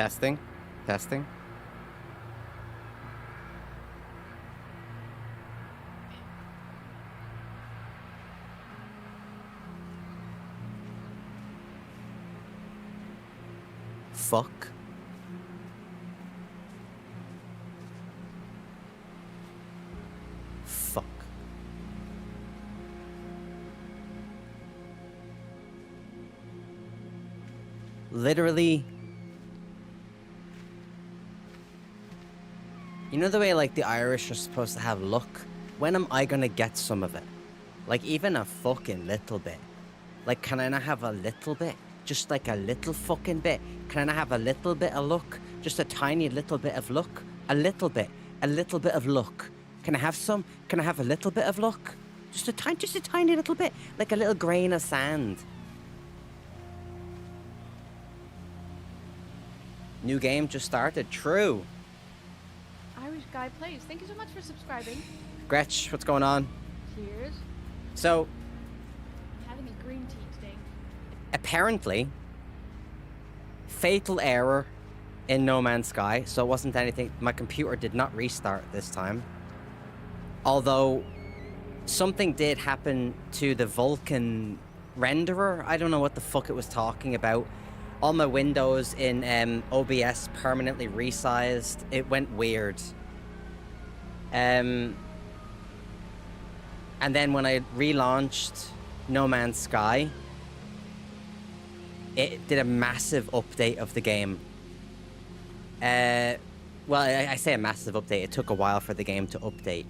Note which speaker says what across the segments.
Speaker 1: Testing. Testing. Fuck. Fuck. Literally. You know the way, like, the Irish are supposed to have luck? When am I gonna get some of it? Like, even a fucking little bit. Like, can I not have a little bit? Just like a little fucking bit. Can I not have a little bit of luck? Just a tiny little bit of luck? A little bit. A little bit of luck. Can I have some? Can I have a little bit of luck? Just a tiny little bit. Like a little grain of sand. New game just started. True.
Speaker 2: Irish Guy Plays. Thank you so much for subscribing.
Speaker 1: Gretch, what's going on?
Speaker 2: Cheers.
Speaker 1: So,
Speaker 2: Having a green tea today.
Speaker 1: apparently, fatal error in No Man's Sky, so it wasn't anything. My computer did not restart this time. Although, something did happen to the Vulkan renderer. I don't know what the fuck it was talking about. All my windows in OBS permanently resized. It went weird. And then when I relaunched No Man's Sky, it did a massive update of the game. Well, I say a massive update. It took a while for the game to update.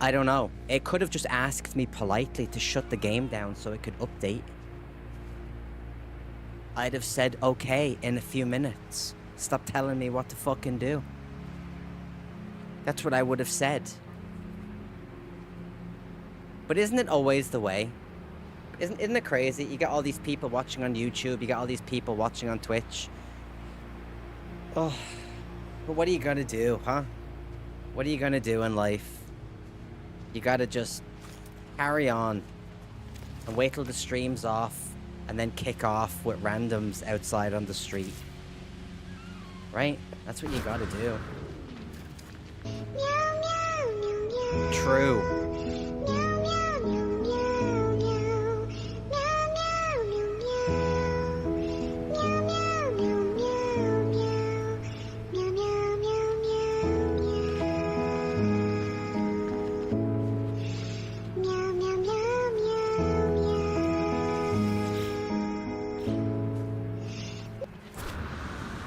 Speaker 1: I don't know. It could have just asked me politely to shut the game down so it could update. I'd have said okay in a few minutes. Stop telling me what to fucking do. That's what I would have said. But isn't it always the way? Isn't it crazy? You got all these people watching on YouTube, you got all these people watching on Twitch. Oh, but what are you gonna do, huh? What are you gonna do in life? You gotta just carry on and wait till the stream's off and then kick off with randoms outside on the street. Right? That's what you gotta do. True.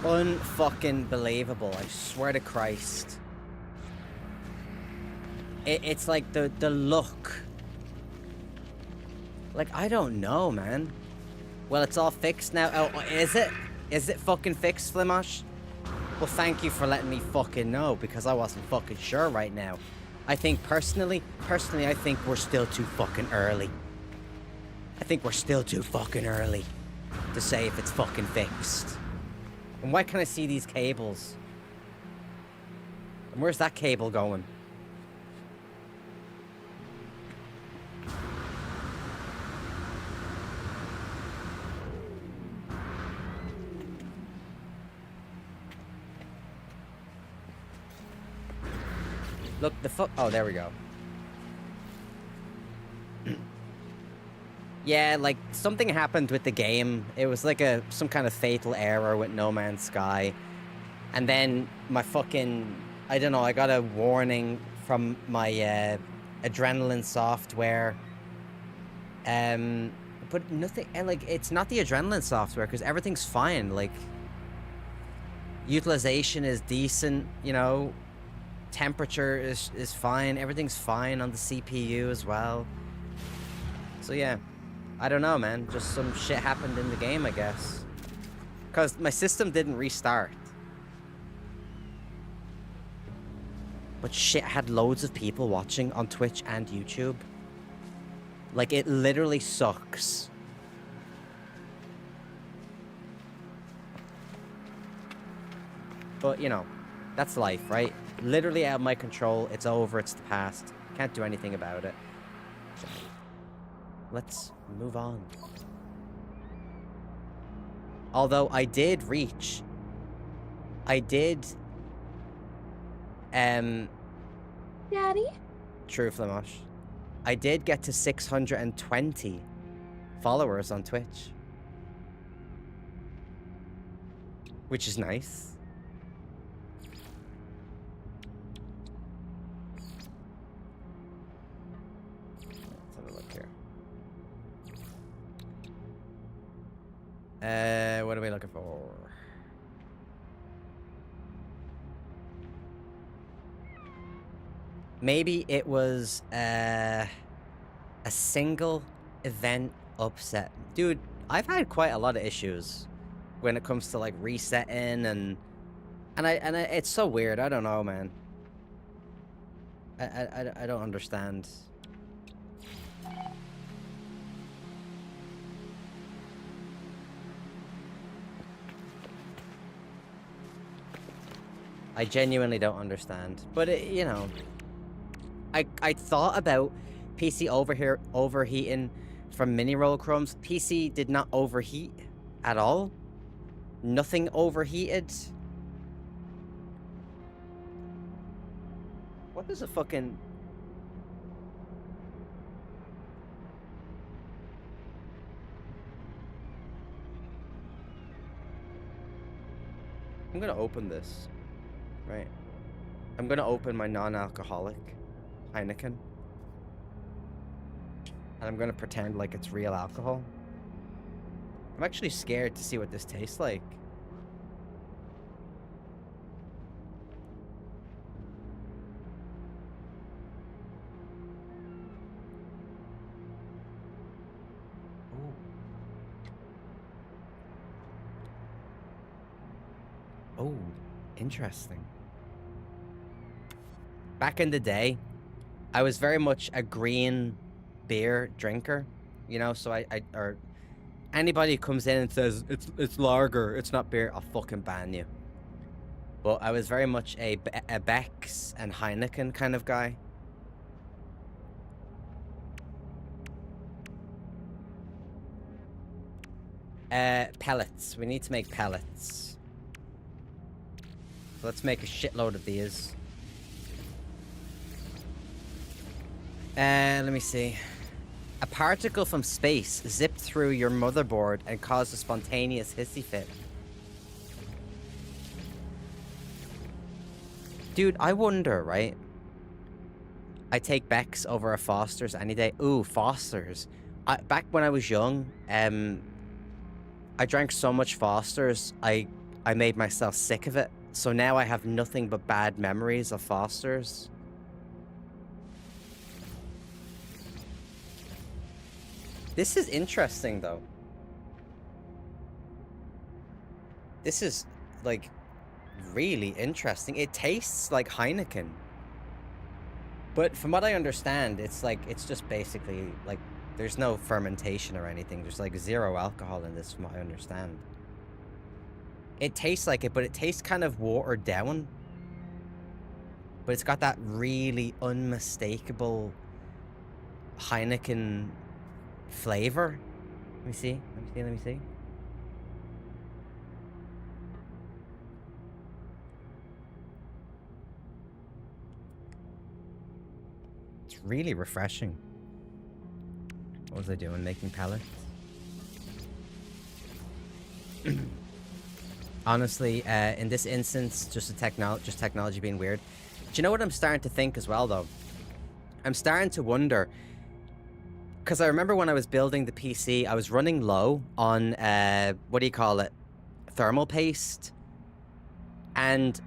Speaker 1: Unfucking believable, I swear to Christ. It's like the look. Like, I don't know, man. Well, it's all fixed now. Oh, is it? Is it fucking fixed, Flimosh? Well, thank you for letting me fucking know, because I wasn't fucking sure right now. I think personally, I think we're still too fucking early. I think we're still too fucking early to say if it's fucking fixed. And why can't I see these cables? And where's that cable going? Look, oh, there we go. Yeah, like, something happened with the game. It was like some kind of fatal error with No Man's Sky. And then my fucking... I don't know, I got a warning from my adrenaline software. But nothing... like, it's not the adrenaline software, because everything's fine. Like, utilization is decent, you know. Temperature is fine. Everything's fine on the CPU as well. So, yeah. I don't know, man. Just some shit happened in the game, I guess. Because my system didn't restart. But shit, I had loads of people watching on Twitch and YouTube. Like, it literally sucks. But, you know, that's life, right? Literally out of my control. It's over. It's the past. Can't do anything about it. Let's move on. Although I did reach I did,
Speaker 3: Daddy?
Speaker 1: True Flamash. I did get to 620 followers on Twitch. Which is nice. Let's have a look here. What are we looking for? Maybe it was a single event upset. Dude, I've had quite a lot of issues when it comes to like resetting and it's so weird. I don't know, man. I don't understand. I genuinely don't understand. But it, you know, I thought about PC overheating from mini roll crumbs. PC did not overheat at all. Nothing overheated. What is a fucking... I'm gonna open this. Right. I'm gonna open my non-alcoholic Heineken. And I'm gonna pretend like it's real alcohol. I'm actually scared to see what this tastes like. Oh, interesting. Back in the day, I was very much a green beer drinker, you know, so or anybody who comes in and says it's lager, it's not beer, I'll fucking ban you. But I was very much a Beck's and Heineken kind of guy. Pellets. We need to make pellets. Let's make a shitload of these. Let me see. A particle from space zipped through your motherboard and caused a spontaneous hissy fit. Dude, I wonder, right? I take Beck's over a Foster's any day. Ooh, Foster's. Back when I was young, I drank so much Foster's, I made myself sick of it. So now I have nothing but bad memories of Foster's. This is interesting, though. This is, like, really interesting. It tastes like Heineken. But from what I understand, it's like, it's just basically, like, there's no fermentation or anything. There's, like, zero alcohol in this, from what I understand. It tastes like it, but it tastes kind of watered down. But it's got that really unmistakable Heineken flavor. Let me see. Let me see. It's really refreshing. What was I doing? Making pellets? Honestly, in this instance, just technology being weird. Do you know what I'm starting to think as well, though? I'm starting to wonder, because I remember when I was building the PC, I was running low on, what do you call it? Thermal paste. And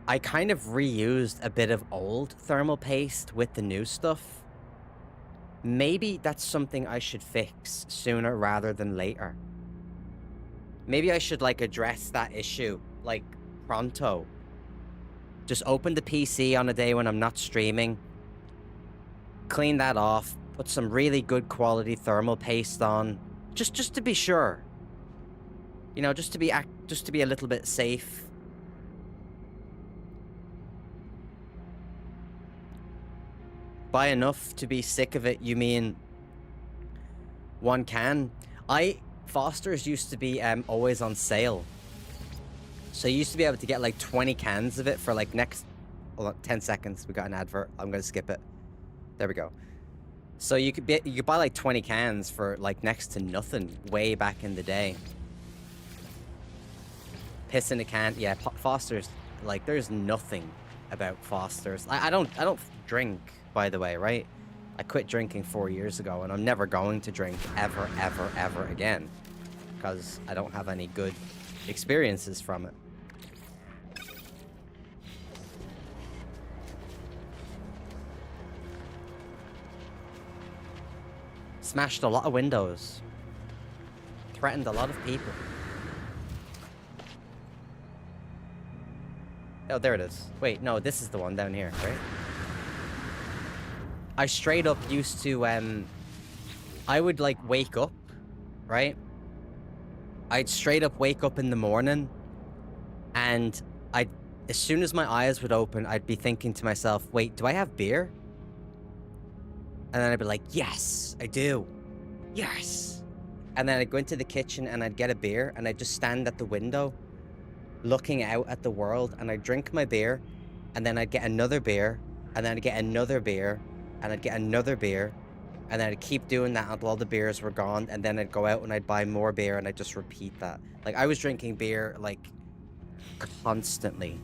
Speaker 1: I kind of reused a bit of old thermal paste with the new stuff. Maybe that's something I should fix sooner rather than later. Maybe I should, like, address that issue, like, pronto. Just open the PC on a day when I'm not streaming. Clean that off. Put some really good quality thermal paste on. Just to be sure. You know, just to be a little bit safe. By enough to be sick of it, you mean one can? Foster's used to be always on sale. So you used to be able to get like 20 cans of it for like next... Hold on, 10 seconds. We got an advert. I'm going to skip it. There we go. So you could buy like 20 cans for like next to nothing way back in the day. Piss in a can. Yeah, Foster's, like, there's nothing about Foster's. I don't drink, by the way, right? I quit drinking 4 years ago, and I'm never going to drink ever, ever, ever again. Because I don't have any good experiences from it. Smashed a lot of windows. Threatened a lot of people. Oh, there it is. Wait, no, this is the one down here, right? I straight up used to, I would, like, wake up, right? I'd straight up wake up in the morning, and as soon as my eyes would open, I'd be thinking to myself, wait, do I have beer? And then I'd be like, yes, I do. Yes. And then I'd go into the kitchen and I'd get a beer, and I'd just stand at the window looking out at the world, and I'd drink my beer, and then I'd get another beer, and then I'd get another beer, and I'd get another beer, and then I'd keep doing that until all the beers were gone, and then I'd go out and I'd buy more beer, and I'd just repeat that. Like, I was drinking beer, like, constantly.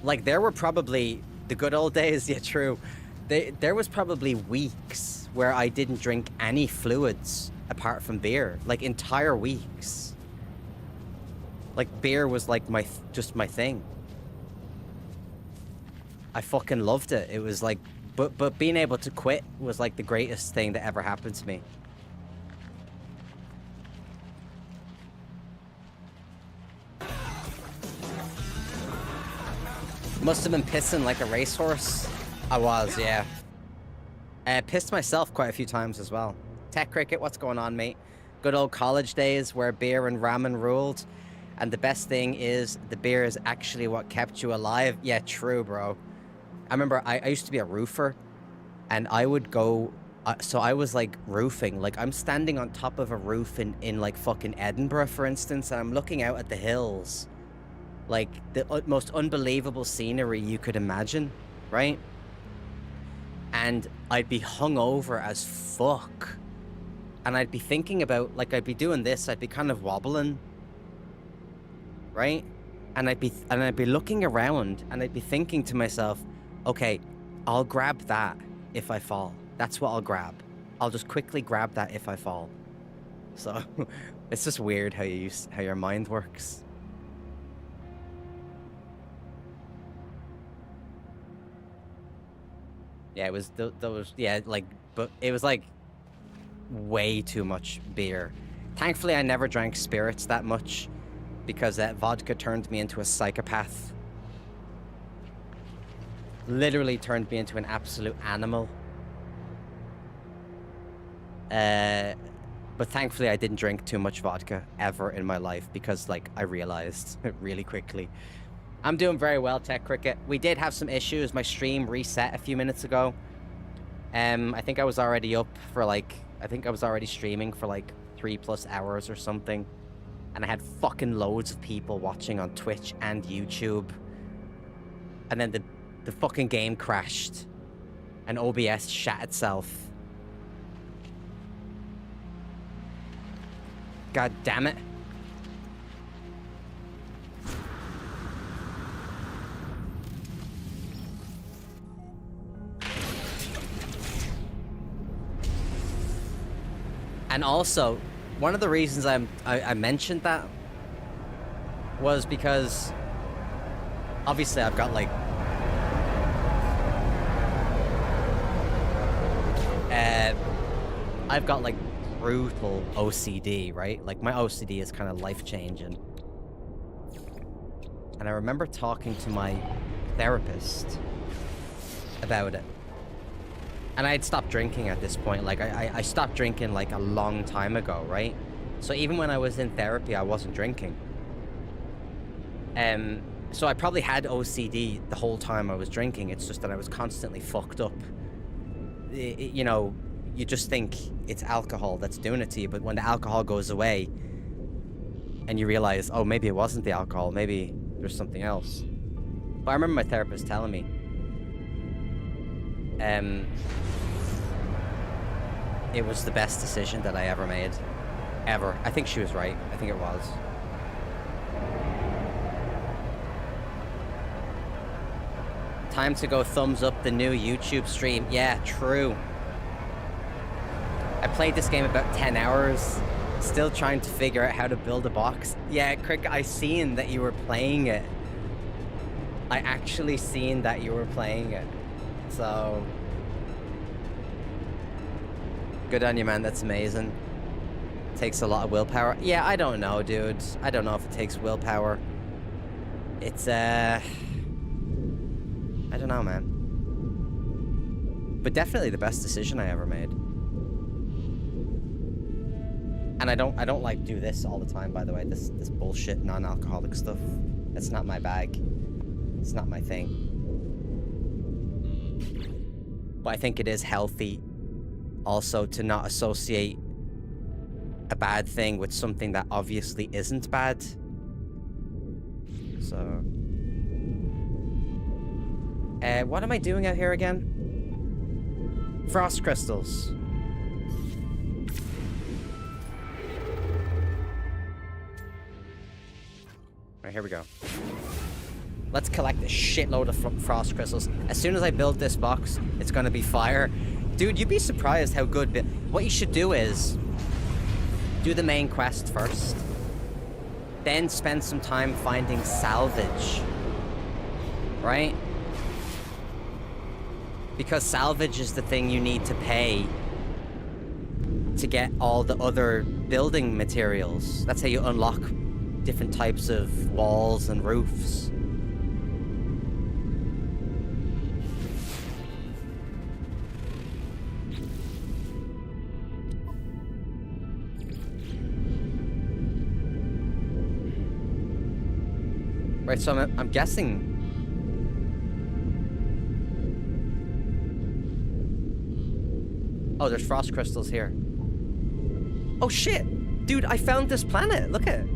Speaker 1: Like, there were probably... The good old days, yeah, true. There was probably weeks where I didn't drink any fluids apart from beer. Like, entire weeks. Like, beer was like just my thing. I fucking loved it. It was like... But being able to quit was like the greatest thing that ever happened to me. Must have been pissing like a racehorse. I was, yeah. Pissed myself quite a few times as well. Tech Cricket, what's going on, mate? Good old college days where beer and ramen ruled. And the best thing is the beer is actually what kept you alive. Yeah, true, bro. I remember I used to be a roofer, and I would go... so I was, like, roofing. Like, I'm standing on top of a roof in like, fucking Edinburgh, for instance, and I'm looking out at the hills. Like, the most unbelievable scenery you could imagine, right? And I'd be hungover as fuck. And I'd be thinking about, like, I'd be doing this, I'd be kind of wobbling, right? And I'd be looking around, and I'd be thinking to myself, okay, I'll grab that if I fall. That's what I'll grab. I'll just quickly grab that if I fall. So, it's just weird how your mind works. Yeah, it was those, yeah, like, but it was like way too much beer. Thankfully, I never drank spirits that much because that vodka turned me into a psychopath. Literally turned me into an absolute animal. But thankfully, I didn't drink too much vodka ever in my life because, like, I realized really quickly. I'm doing very well, Tech Cricket. We did have some issues. My stream reset a few minutes ago. I think I was already up for, like... I think I was already streaming for, like, 3+ hours or something. And I had fucking loads of people watching on Twitch and YouTube. And then the fucking game crashed. And OBS shat itself. God damn it. And also, one of the reasons I mentioned that was because obviously I've got like brutal OCD, right? Like my OCD is kind of life-changing. And I remember talking to my therapist about it. And I had stopped drinking at this point. Like, I stopped drinking, like, a long time ago, right? So even when I was in therapy, I wasn't drinking. So I probably had OCD the whole time I was drinking. It's just that I was constantly fucked up. You know, you just think it's alcohol that's doing it to you. But when the alcohol goes away, and you realize, oh, maybe it wasn't the alcohol, maybe there's something else. But I remember my therapist telling me, it was the best decision that I ever made. Ever. I think she was right. I think it was. Time to go thumbs up the new YouTube stream. Yeah, true. I played this game about 10 hours. Still trying to figure out how to build a box. Yeah, Crick, I seen that you were playing it. I actually seen that you were playing it. So... good on you, man. That's amazing. Takes a lot of willpower. Yeah, I don't know, dude. I don't know if it takes willpower. It's, I don't know, man. But definitely the best decision I ever made. And I don't like do this all the time, by the way. This bullshit non-alcoholic stuff. That's not my bag. It's not my thing. But I think it is healthy also to not associate a bad thing with something that obviously isn't bad. So... what am I doing out here again? Frost crystals. Alright, here we go. Let's collect a shitload of frost crystals. As soon as I build this box, it's gonna be fire. Dude, you'd be surprised how good... what you should do is... do the main quest first. Then spend some time finding salvage. Right? Because salvage is the thing you need to pay to get all the other building materials. That's how you unlock different types of walls and roofs. Right, so I'm guessing... oh, there's frost crystals here. Oh, shit! Dude, I found this planet! Look at it!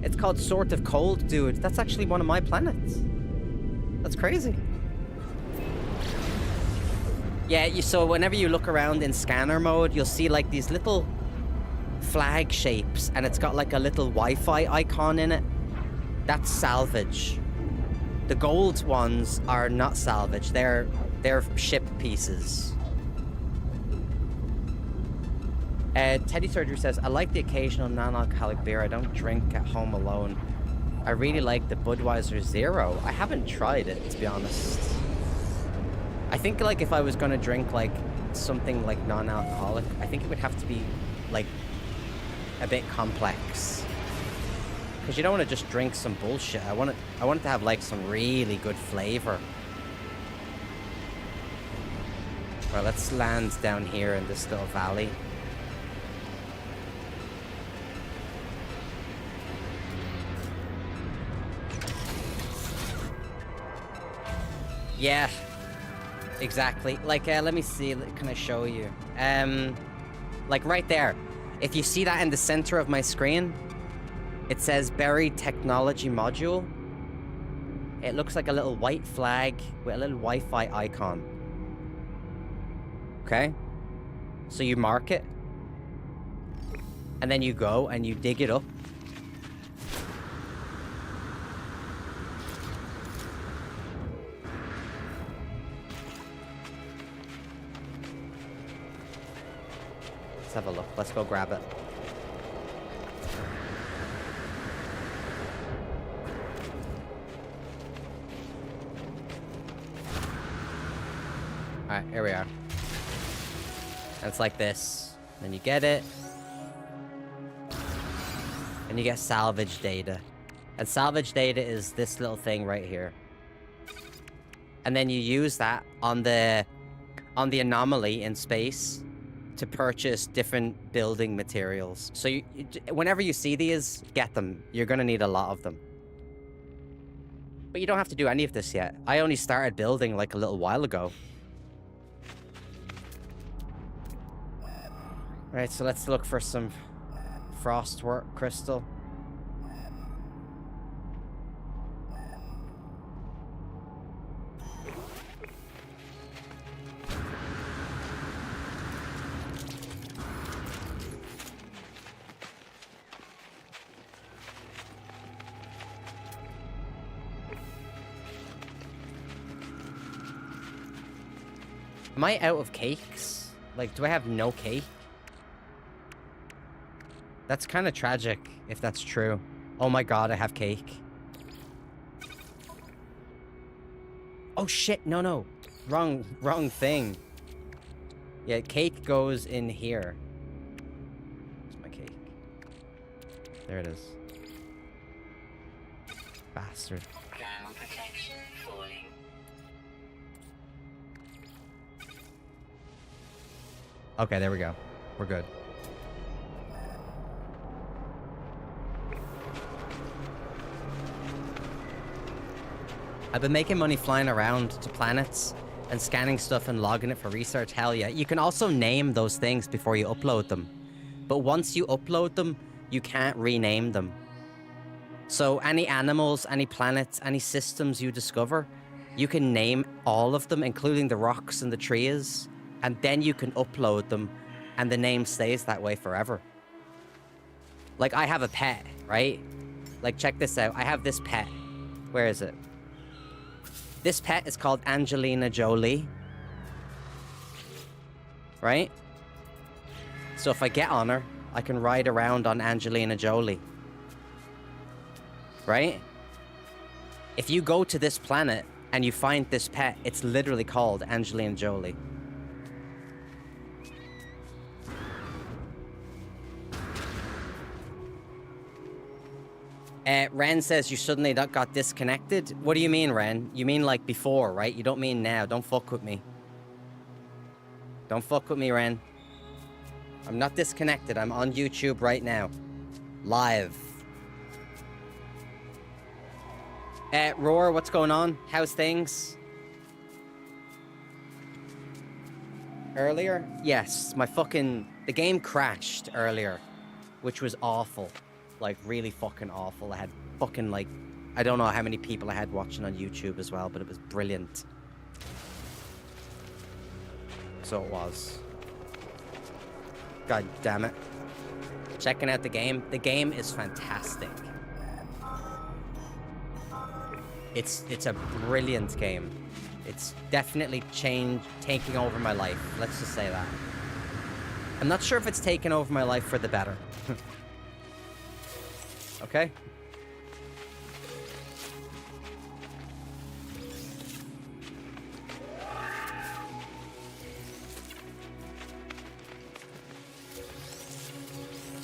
Speaker 1: It's called Sword of Cold, dude. That's actually one of my planets. That's crazy. Yeah, so whenever you look around in scanner mode, you'll see, like, these little flag shapes, and it's got, like, a little Wi-Fi icon in it. That's salvage. The gold ones are not salvage. They're ship pieces. Teddy Surgery says, I like the occasional non-alcoholic beer. I don't drink at home alone. I really like the Budweiser Zero. I haven't tried it, to be honest. I think, like, if I was gonna drink, like, something, like, non-alcoholic, I think it would have to be, like, a bit complex. Because you don't want to just drink some bullshit. I want it to have, like, some really good flavor. Well, let's land down here in this little valley. Yeah, exactly. Like, let me see. Can I show you? Like right there. If you see that in the center of my screen, it says Buried Technology Module. It looks like a little white flag with a little Wi-Fi icon. Okay? So you mark it. And then you go and you dig it up. Let's have a look. Let's go grab it. Alright, here we are. And it's like this. Then you get it. And you get salvage data. And salvage data is this little thing right here. And then you use that on the anomaly in space to purchase different building materials. So whenever you see these, get them. You're gonna need a lot of them. But you don't have to do any of this yet. I only started building like a little while ago. Right, so let's look for some frostwork crystal. Am I out of cakes? Like, do I have no cake? That's kind of tragic, if that's true. Oh my god, I have cake. Oh shit, no. Wrong thing. Yeah, cake goes in here. Where's my cake? There it is. Bastard.
Speaker 3: Ground protection falling.
Speaker 1: Okay, there we go. We're good. I've been making money flying around to planets and scanning stuff and logging it for research. Hell yeah. You can also name those things before you upload them. But once you upload them, you can't rename them. So any animals, any planets, any systems you discover, you can name all of them, including the rocks and the trees, and then you can upload them, and the name stays that way forever. Like, I have a pet, right? Like, check this out. I have this pet. Where is it? This pet is called Angelina Jolie. Right? So if I get on her, I can ride around on Angelina Jolie. Right? If you go to this planet and you find this pet, it's literally called Angelina Jolie. Ren says you suddenly got disconnected. What do you mean, Ren? You mean like before, right? You don't mean now. Don't fuck with me. Don't fuck with me, Ren. I'm not disconnected. I'm on YouTube right now. Live. Roar, what's going on? How's things? Earlier? Yes, the game crashed earlier, which was awful. Like, really fucking awful. I had fucking, like, I don't know how many people I had watching on YouTube as well, but it was brilliant. So it was. God damn it. Checking out the game. The game is fantastic. It's a brilliant game. It's definitely taking over my life. Let's just say that. I'm not sure if it's taken over my life for the better. Okay?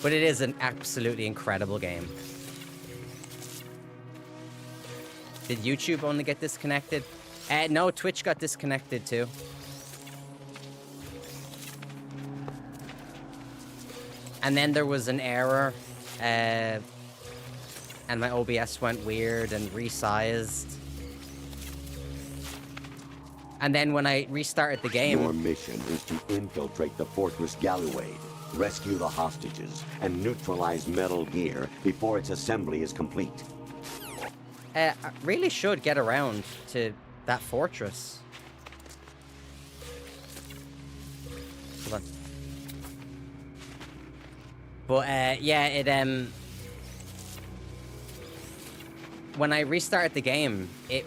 Speaker 1: But it is an absolutely incredible game. Did YouTube only get disconnected? No, Twitch got disconnected too. And then there was an error. And my OBS went weird and resized. And then when I restarted the game...
Speaker 4: Your mission is to infiltrate the Fortress Galloway, rescue the hostages, and neutralize Metal Gear before its assembly is complete.
Speaker 1: I really should get around to that fortress. Hold on. But, yeah, it, when I restarted the game, it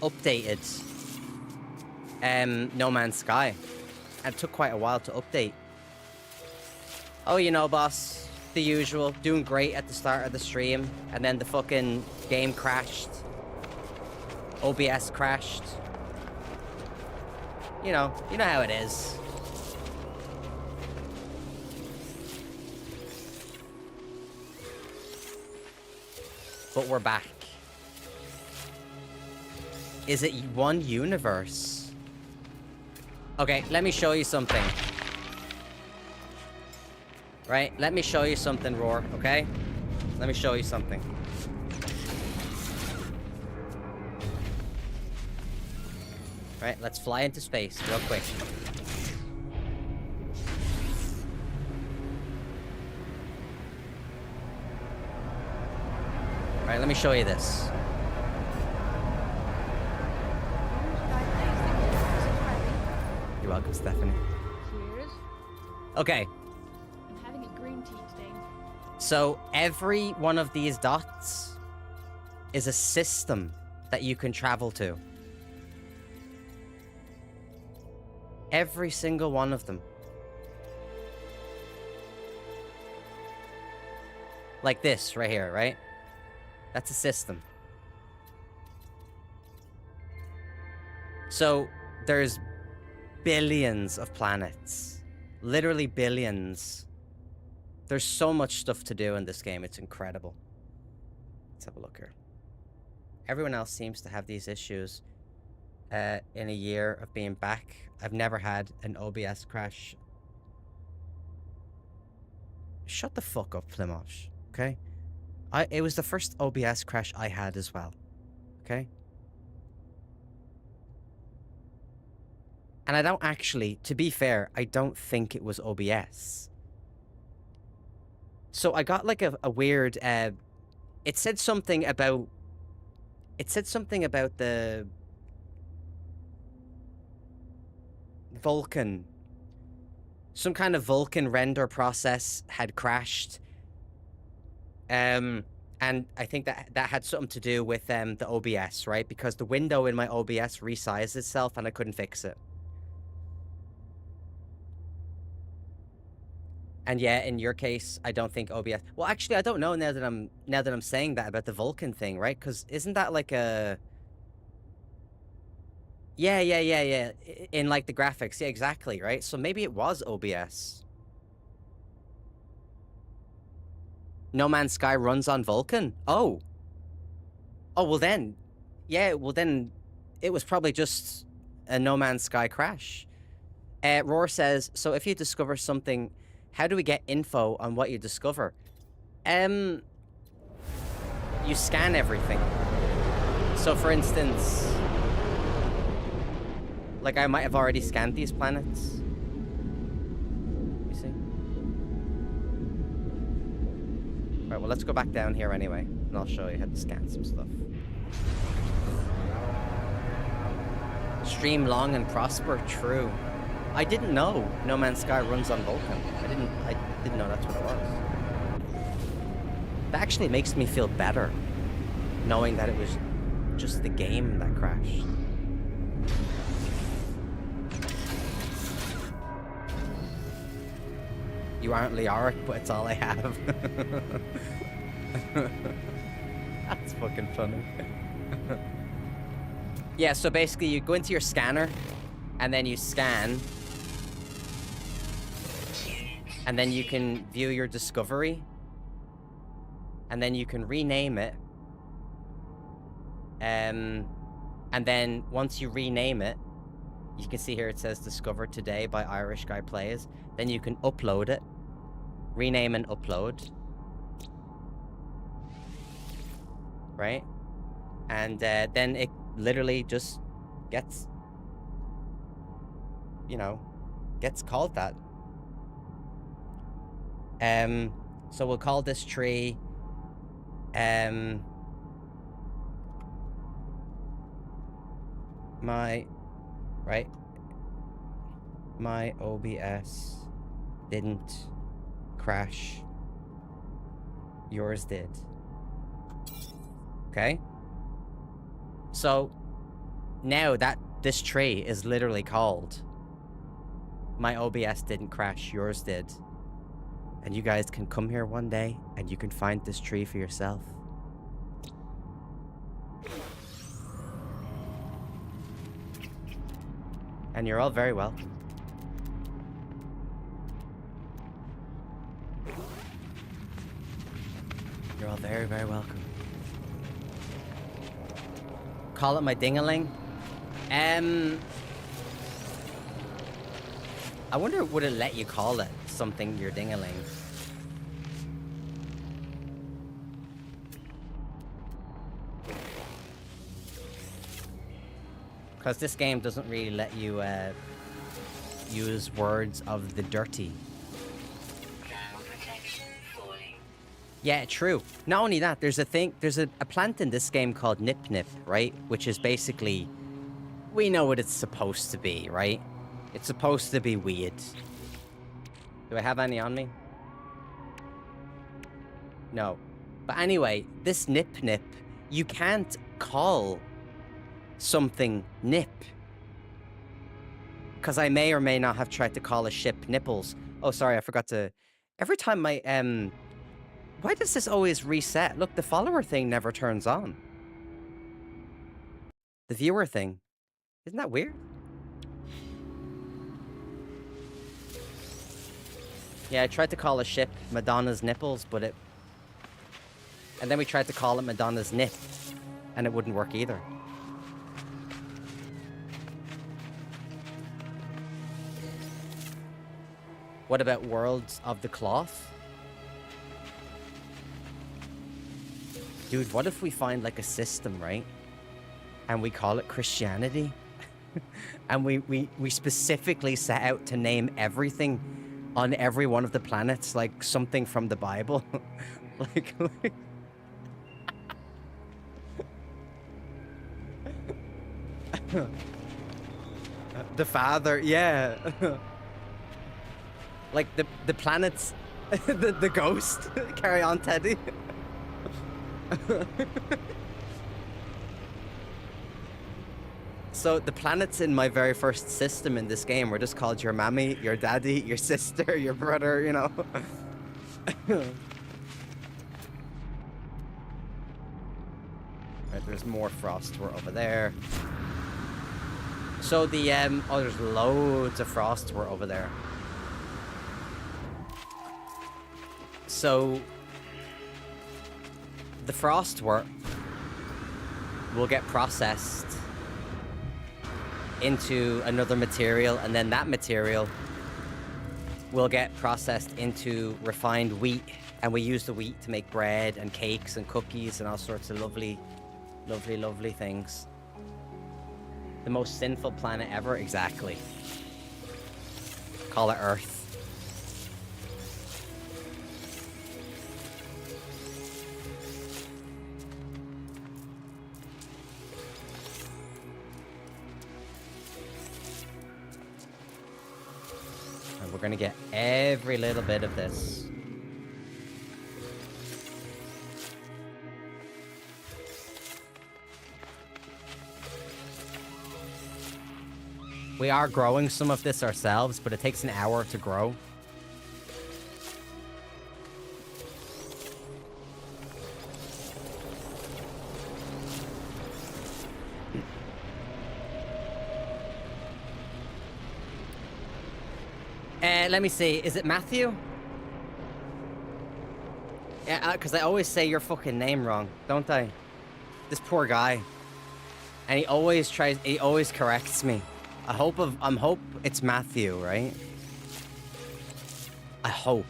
Speaker 1: updated No Man's Sky. And it took quite a while to update. Oh, you know, boss. The usual. Doing great at the start of the stream. And then the fucking game crashed. OBS crashed. You know how it is. But we're back. Is it one universe? Okay, let me show you something. Right? Let me show you something, Roar, okay? Let me show you something. Right, let's fly into space real quick. Alright, let me show you this. You're welcome, Stephanie.
Speaker 2: Cheers.
Speaker 1: Okay,
Speaker 2: I'm having a green tea today.
Speaker 1: so every one of these dots is a system that you can travel to. Every single one of them. Like this right here, right? That's a system. So there's billions of planets. Literally billions. There's so much stuff to do in this game. It's incredible. Let's have a look here. Everyone else seems to have these issues in a year of being back. I've never had an OBS crash. Shut the fuck up, Plimosh. Okay? It was the first OBS crash I had as well. Okay? And I don't actually, to be fair, I don't think it was OBS. So I got like a weird, it said something about the Vulkan. Some kind of Vulkan render process had crashed. And I think that had something to do with the OBS, right? Because the window in my OBS resized itself and I couldn't fix it. And yeah, in your case, I don't think OBS. Well, actually, I don't know now that I'm saying that about the Vulkan thing, right? Because isn't that like a? Yeah. In like the graphics, yeah, exactly, right? So maybe it was OBS. No Man's Sky runs on Vulkan. Oh. Oh well then, yeah. Well then, it was probably just a No Man's Sky crash. Roar says, so if you discover something. How do we get info on what you discover? You scan everything. So for instance, like I might have already scanned these planets. You see? Right, well let's go back down here anyway, and I'll show you how to scan some stuff. Stream long and prosper, true. I didn't know No Man's Sky runs on Vulkan. I didn't know that's what it was. That actually makes me feel better, knowing that it was just the game that crashed. You aren't Leoric, but it's all I have. That's fucking funny. Yeah, so basically you go into your scanner, and then you scan, and then you can view your discovery, and then you can rename it, and then once you rename it, you can see here it says discovered today by Irish Guy Plays. Then you can upload it, rename and upload, right? And then it literally just gets, you know, gets called that. So we'll call this tree my OBS didn't crash, yours did. Okay, so now that this tree is literally called my OBS didn't crash, yours did. And you guys can come here one day and you can find this tree for yourself. And you're all very welcome. You're all very, very welcome. Call it my ding-a-ling. I wonder, would it let you call it something your ding-a-ling? Because this game doesn't really let you use words of the dirty. Yeah, true. Not only that, there's a plant in this game called Nip Nip, right? Which is basically, we know what it's supposed to be, right? It's supposed to be weird. Do I have any on me? No. But anyway, this Nip Nip, you can't call something Nip. Because I may or may not have tried to call a ship nipples. Oh, sorry, I forgot to... Every time my, why does this always reset? Look, the follower thing never turns on. The viewer thing. Isn't that weird? Yeah, I tried to call a ship Madonna's nipples, but it... And then we tried to call it Madonna's nip, and it wouldn't work either. What about Worlds of the Cloth? Dude, what if we find like a system, right? And we call it Christianity? And we specifically set out to name everything on every one of the planets like something from the Bible. like the Father, yeah. Like the planets, the ghost. Carry on, Teddy. So the planets in my very first system in this game were just called your mammy, your daddy, your sister, your brother, you know. Right, there's more Frostware over there. So the oh, there's loads of Frostware over there. So the Frostware will get processed into another material, and then that material will get processed into refined wheat, and we use the wheat to make bread and cakes and cookies and all sorts of lovely, lovely, lovely things. The most sinful planet ever, exactly. Call it Earth. And we're gonna get every little bit of this. We are growing some of this ourselves, but it takes an hour to grow. Let me see. Is it Matthew? Yeah, because I always say your fucking name wrong, don't I? This poor guy. And he always corrects me. I'm hope it's Matthew, right? I hope.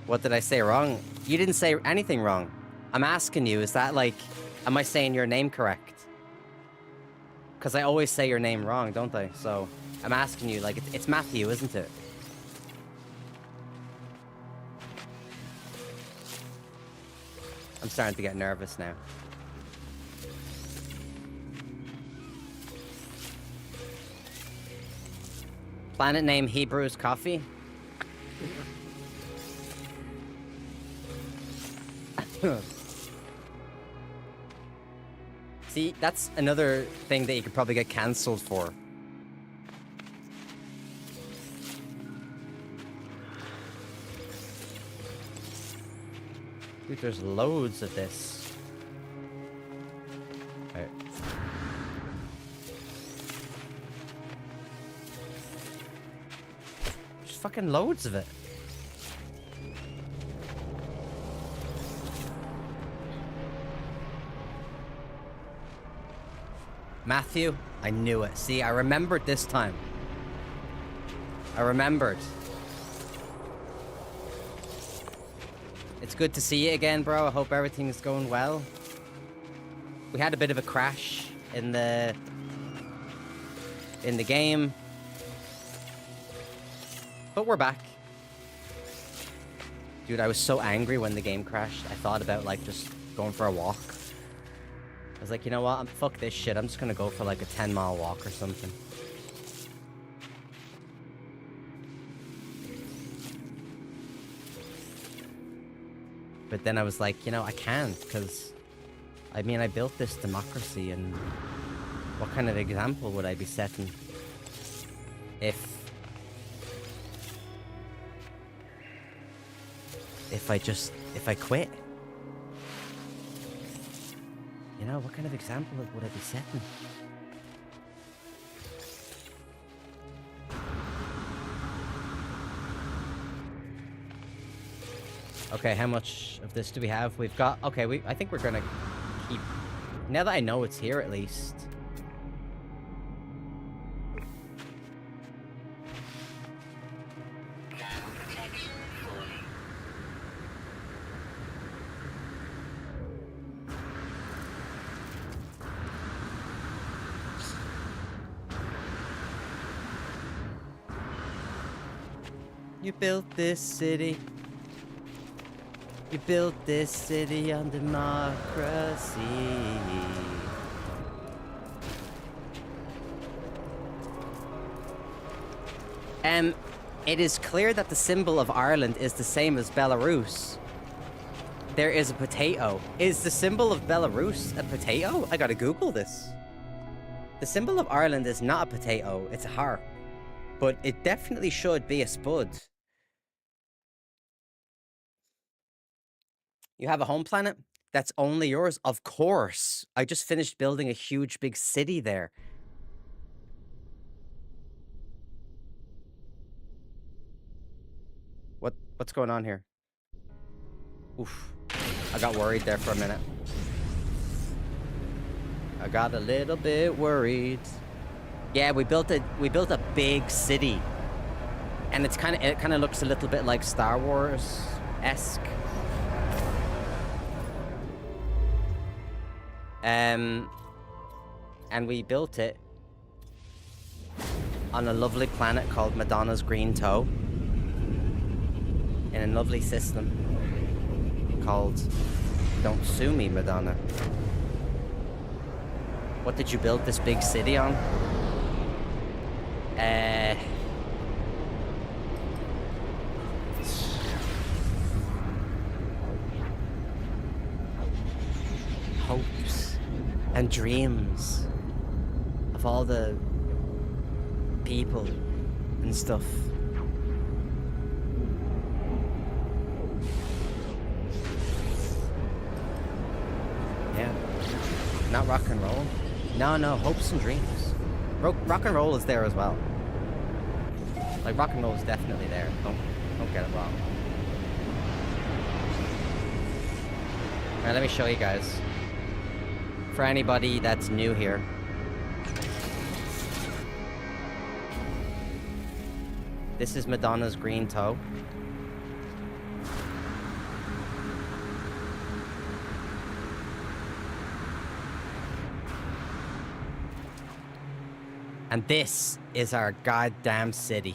Speaker 1: What did I say wrong? You didn't say anything wrong. I'm asking you, is that like, am I saying your name correct? Because I always say your name wrong, don't I? So, I'm asking you, like, it's Matthew, isn't it? I'm starting to get nervous now. Planet name Hebrews Coffee? See, that's another thing that you could probably get cancelled for. Dude, there's loads of this. Right. There's fucking loads of it. Matthew, I knew it. See, I remembered this time. I remembered. It's good to see you again, bro. I hope everything's going well. We had a bit of a crash in the game. But we're back. Dude, I was so angry when the game crashed. I thought about, like, just going for a walk. I was like, you know what? Fuck this shit. I'm just gonna go for like a 10-mile walk or something. but then I was like, you know, I can't, because, I mean, I built this democracy, and what kind of example would I be setting if I quit? You know, what kind of example would I be setting? Okay, how much of this do we have? We've got... Okay, I think we're gonna keep... Now that I know it's here, at least.
Speaker 3: Ground protection falling.
Speaker 1: You built this city. You built this city on democracy. It is clear that the symbol of Ireland is the same as Belarus. There is a potato. Is the symbol of Belarus a potato? I gotta Google this. The symbol of Ireland is not a potato, it's a harp. But it definitely should be a spud. You have a home planet? That's only yours? Of course. I just finished building a huge big city there. What's going on here? Oof. I got worried there for a minute. I got a little bit worried. Yeah, we built a big city. And it kind of looks a little bit like Star Wars-esque. And we built it on a lovely planet called Madonna's Green Toe, in a lovely system called Don't Sue Me, Madonna. What did you build this big city on? Hopes and dreams of all the people and stuff. Yeah. Not rock and roll. No, hopes and dreams. Rock and roll is there as well. Like, rock and roll is definitely there. Don't get it wrong. Alright, let me show you guys. For anybody that's new here. This is Madonna's Green Toe. And this is our goddamn city.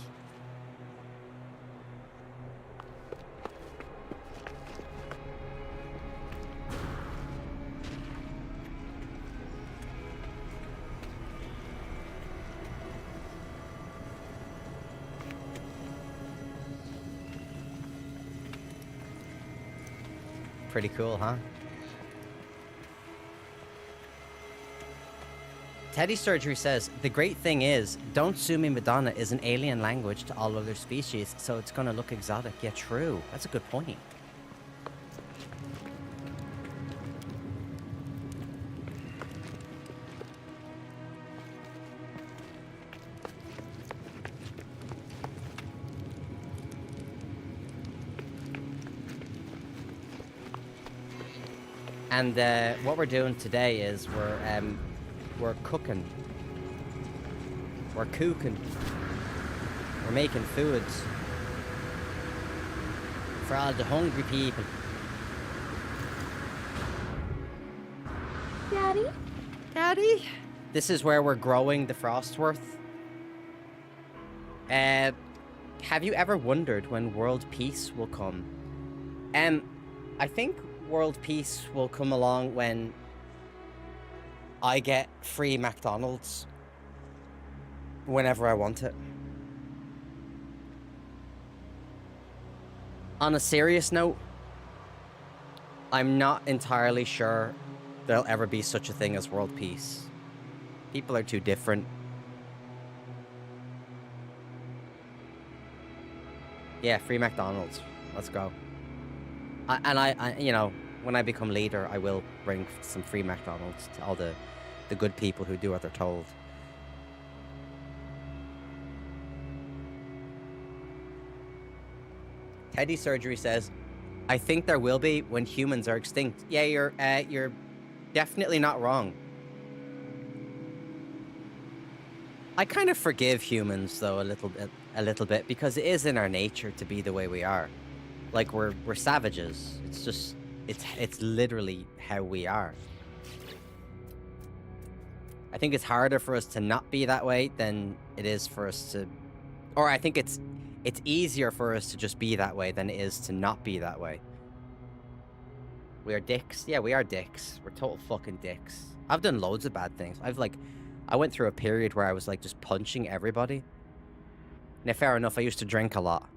Speaker 1: Pretty cool, huh? Teddy Surgery says, the great thing is, Don't Sue Me Madonna is an alien language to all other species, so it's gonna look exotic. Yeah, true. That's a good point. And what we're doing today is we're cooking. We're cooking. We're making foods for all the hungry people.
Speaker 2: Daddy?
Speaker 1: Daddy? This is where we're growing the Frostworth. Have you ever wondered when world peace will come? I think world peace will come along when I get free McDonald's whenever I want it. On a serious note, I'm not entirely sure there'll ever be such a thing as world peace. People are too different. Yeah, free McDonald's. Let's go. I you know, when I become leader, I will bring some free McDonald's to all the good people who do what they're told. Teddy Surgery says, I think there will be when humans are extinct. Yeah, you're definitely not wrong. I kind of forgive humans though a little bit because it is in our nature to be the way we are. Like we're savages. It's just it's literally how we are. I think it's harder for us to not be that way than it is for us to, or I think it's easier for us to just be that way than it is to not be that way. We are dicks. Yeah, we are dicks. We're total fucking dicks. I've done loads of bad things. I went through a period where I was like just punching everybody. Now, fair enough, I used to drink a lot.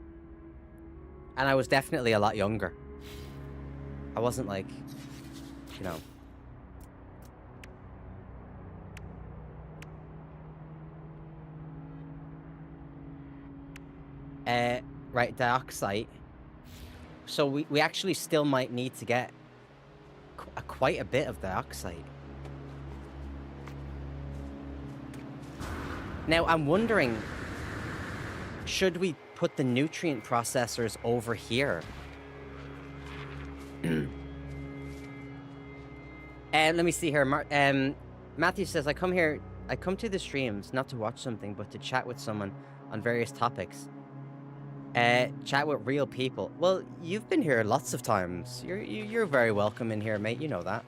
Speaker 1: And I was definitely a lot younger. I wasn't like, you know. Right, dioxide. So we actually still might need to get quite a bit of dioxide. Now, I'm wondering, should we put the nutrient processors over here? Let me see here. Matthew says, I come to the streams not to watch something, but to chat with someone on various topics. Chat with real people. Well, you've been here lots of times. You're very welcome in here, mate. You know that.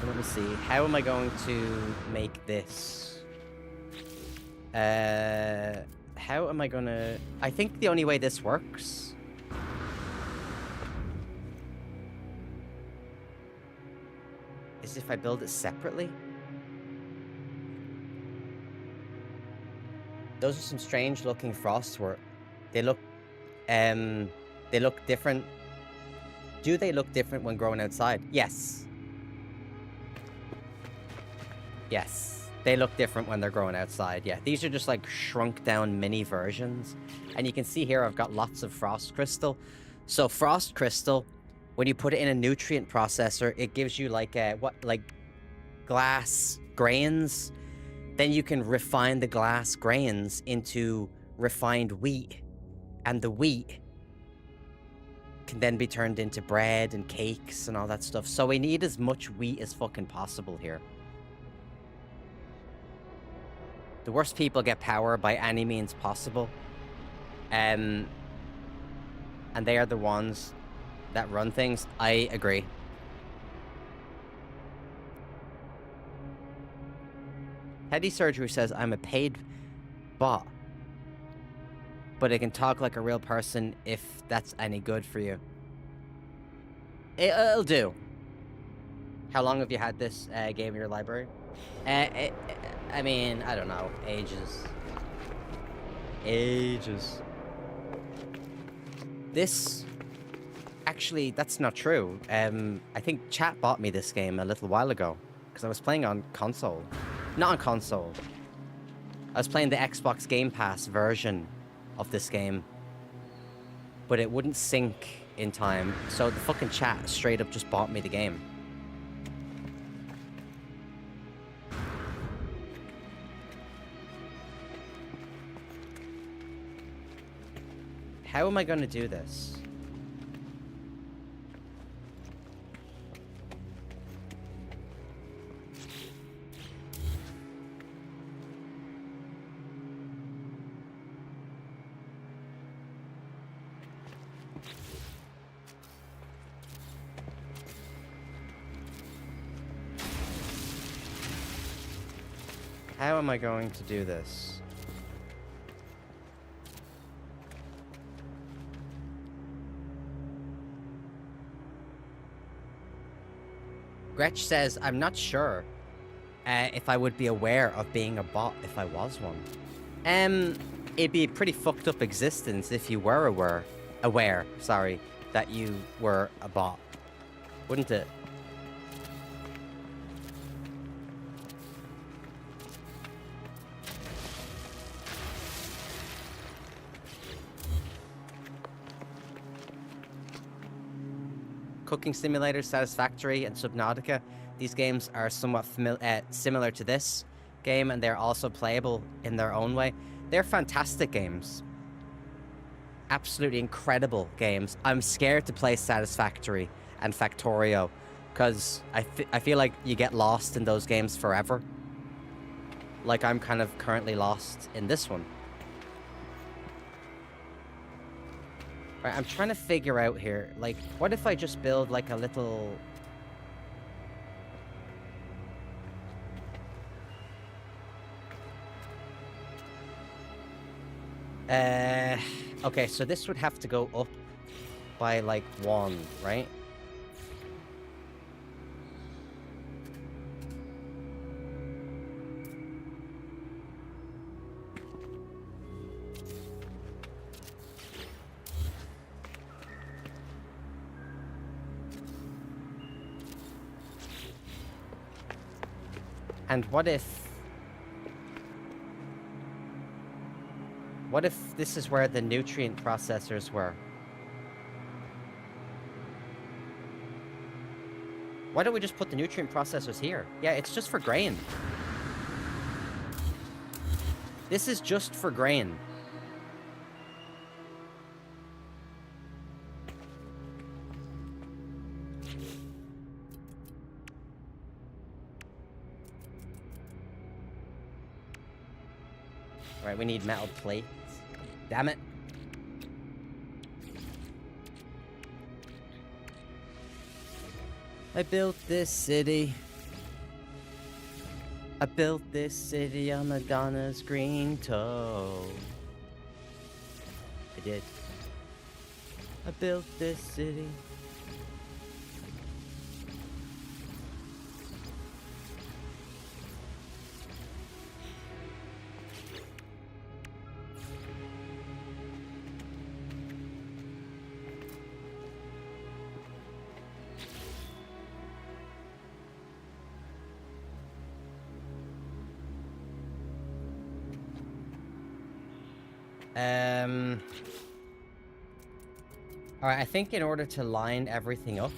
Speaker 1: So let me see. How am I going to make this? How am I gonna... I think the only way this works... is if I build it separately. Those are some strange looking frostwort. They look different. Do they look different when growing outside? Yes. Yes. They look different when they're growing outside. Yeah, these are just like shrunk down mini versions. And you can see here I've got lots of frost crystal. So frost crystal, when you put it in a nutrient processor, it gives you like glass grains. Then you can refine the glass grains into refined wheat. And the wheat can then be turned into bread and cakes and all that stuff. So we need as much wheat as fucking possible here. The worst people get power by any means possible. And they are the ones that run things. I agree. Teddy Surgery says, I'm a paid bot. But it can talk like a real person if that's any good for you. It'll do. How long have you had this game in your library? I mean, I don't know. Ages. Ages. This... Actually, that's not true. I think chat bought me this game a little while ago. Because I was playing on console. Not on console. I was playing the Xbox Game Pass version of this game. But it wouldn't sync in time. So the fucking chat straight up just bought me the game. How am I going to do this? How am I going to do this? Gretch says, I'm not sure if I would be aware of being a bot if I was one. it'd be a pretty fucked up existence if you were aware, sorry, that you were a bot, wouldn't it? Cooking Simulator, Satisfactory, and Subnautica. These games are somewhat similar to this game, and they're also playable in their own way. They're fantastic games. Absolutely incredible games. I'm scared to play Satisfactory and Factorio, because I feel like you get lost in those games forever. Like I'm kind of currently lost in this one. Right, I'm trying to figure out here, like, what if I just build, like, a little... Okay, so this would have to go up by, like, 1, right? And what if this is where the nutrient processors were? Why don't we just put the nutrient processors here? Yeah, it's just for grain. This is just for grain. Right, we need metal plates. Damn it. I built this city. I built this city on Madonna's green toe. I did. I built this city. Alright, I think in order to line everything up...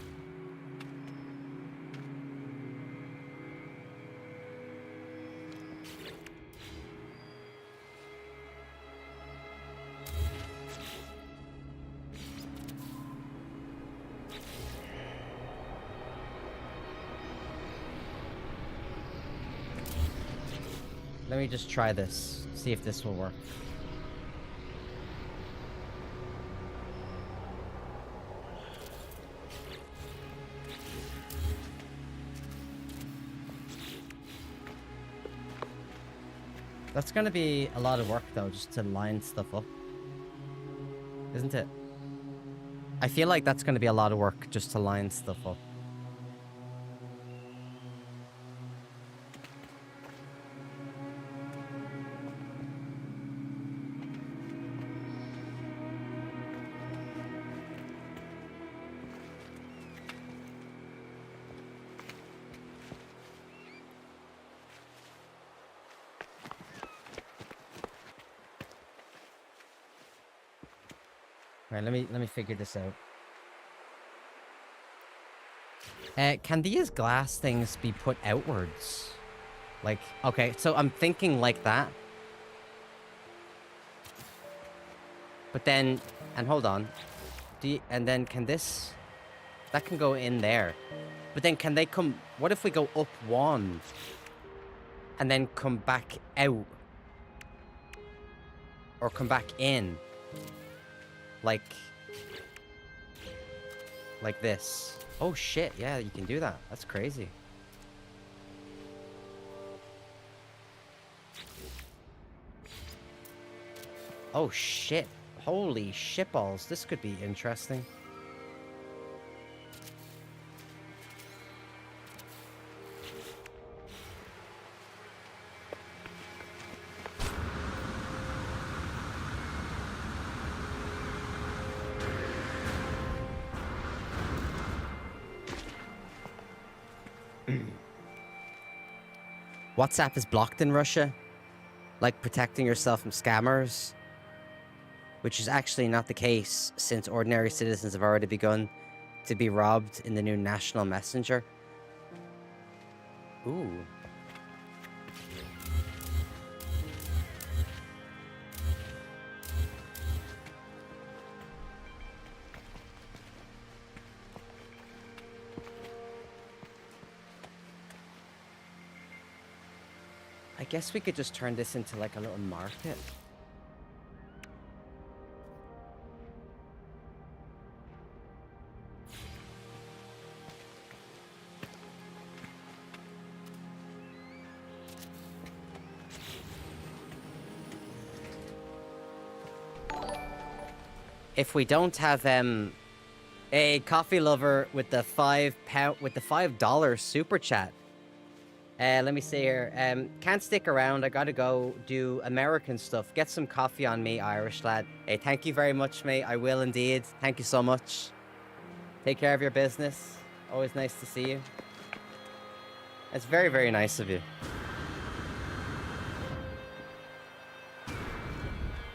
Speaker 1: Let me just try this, see if this will work. That's gonna be a lot of work though, just to line stuff up. Isn't it? I feel like that's gonna be a lot of work just to line stuff up. Right, let me figure this out. Can these glass things be put outwards? Like, okay, so I'm thinking like that. But then, and hold on. And then can this... That can go in there. But then can they come... What if we go up 1? And then come back out? Or come back in? Like this. Oh shit, yeah, you can do that. That's crazy. Oh shit. Holy shitballs. This could be interesting. WhatsApp is blocked in Russia, like protecting yourself from scammers, which is actually not the case since ordinary citizens have already begun to be robbed in the new national messenger. Ooh. I guess we could just turn this into like a little market. If we don't have a coffee lover with the $5 super chat. Let me see here. Can't stick around. I gotta go do American stuff. Get some coffee on me, Irish lad. Hey, thank you very much, mate. I will indeed. Thank you so much. Take care of your business. Always nice to see you. It's very, very nice of you.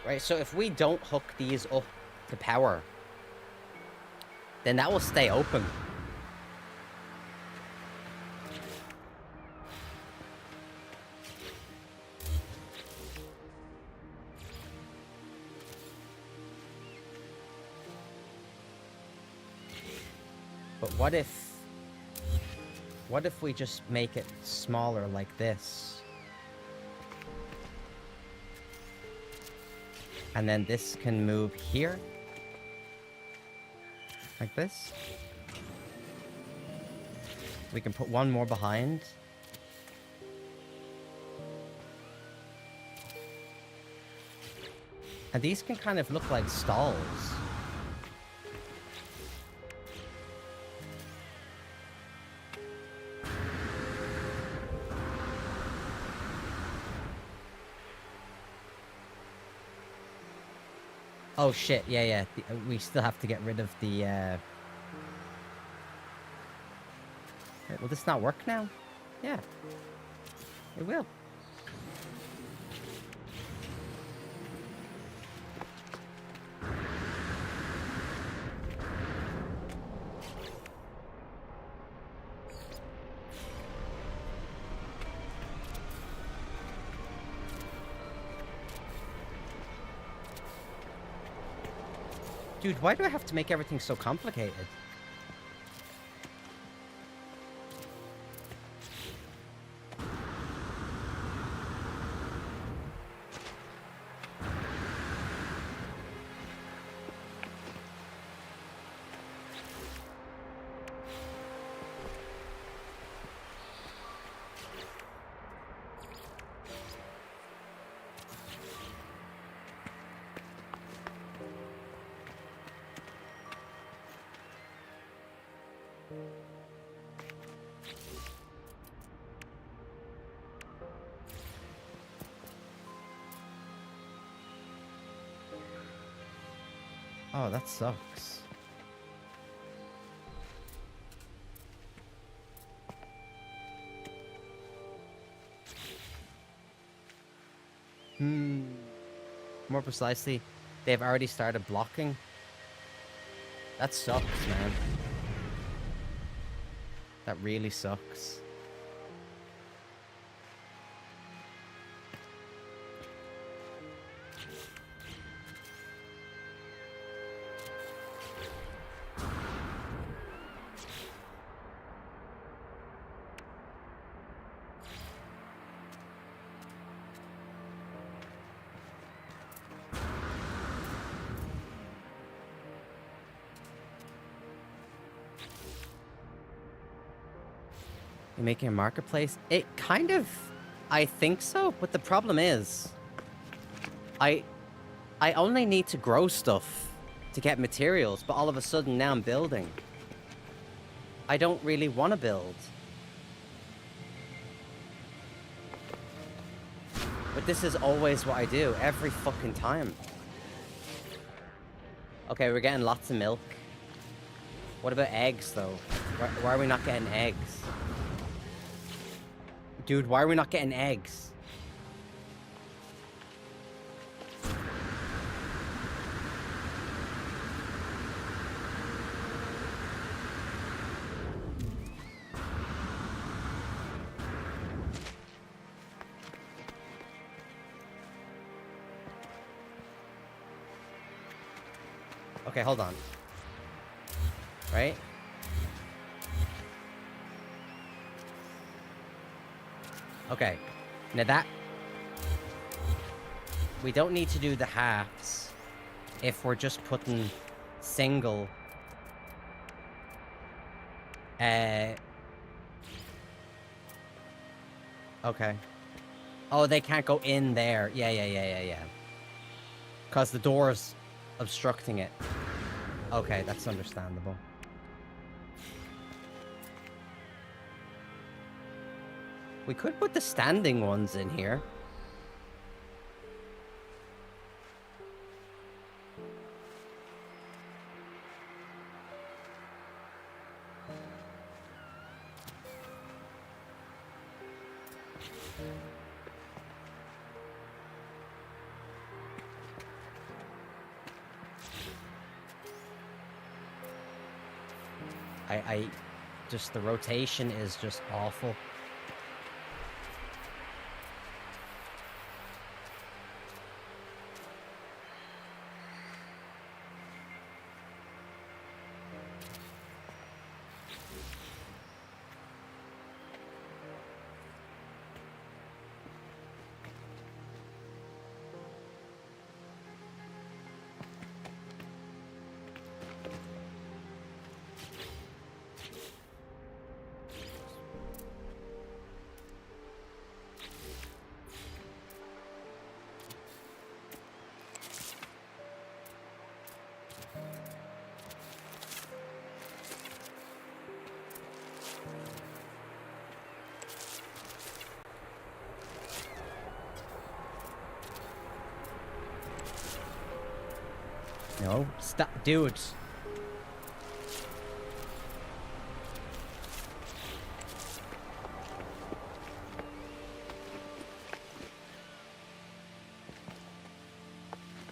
Speaker 1: Right, so if we don't hook these up to power, then that will stay open. But what if we just make it smaller like this? And then this can move here. Like this. We can put one more behind. And these can kind of look like stalls. Oh shit, yeah. We still have to get rid of the, Wait, will this not work now? Yeah. It will. Dude, why do I have to make everything so complicated? Oh, that sucks. More precisely, they've already started blocking. That sucks, man. That really sucks. You're making a marketplace? It kind of... I think so, but the problem is... I only need to grow stuff to get materials, but all of a sudden now I'm building. I don't really want to build. But this is always what I do, every fucking time. Okay, we're getting lots of milk. What about eggs, though? Why are we not getting eggs? Dude, why are we not getting eggs? Okay, hold on. Right? Okay. Now that... We don't need to do the halves if we're just putting single... Okay. Oh, they can't go in there. Yeah. Because the door's obstructing it. Okay, that's understandable. We could put the standing ones in here. Just the rotation is just awful. No, stop, dudes.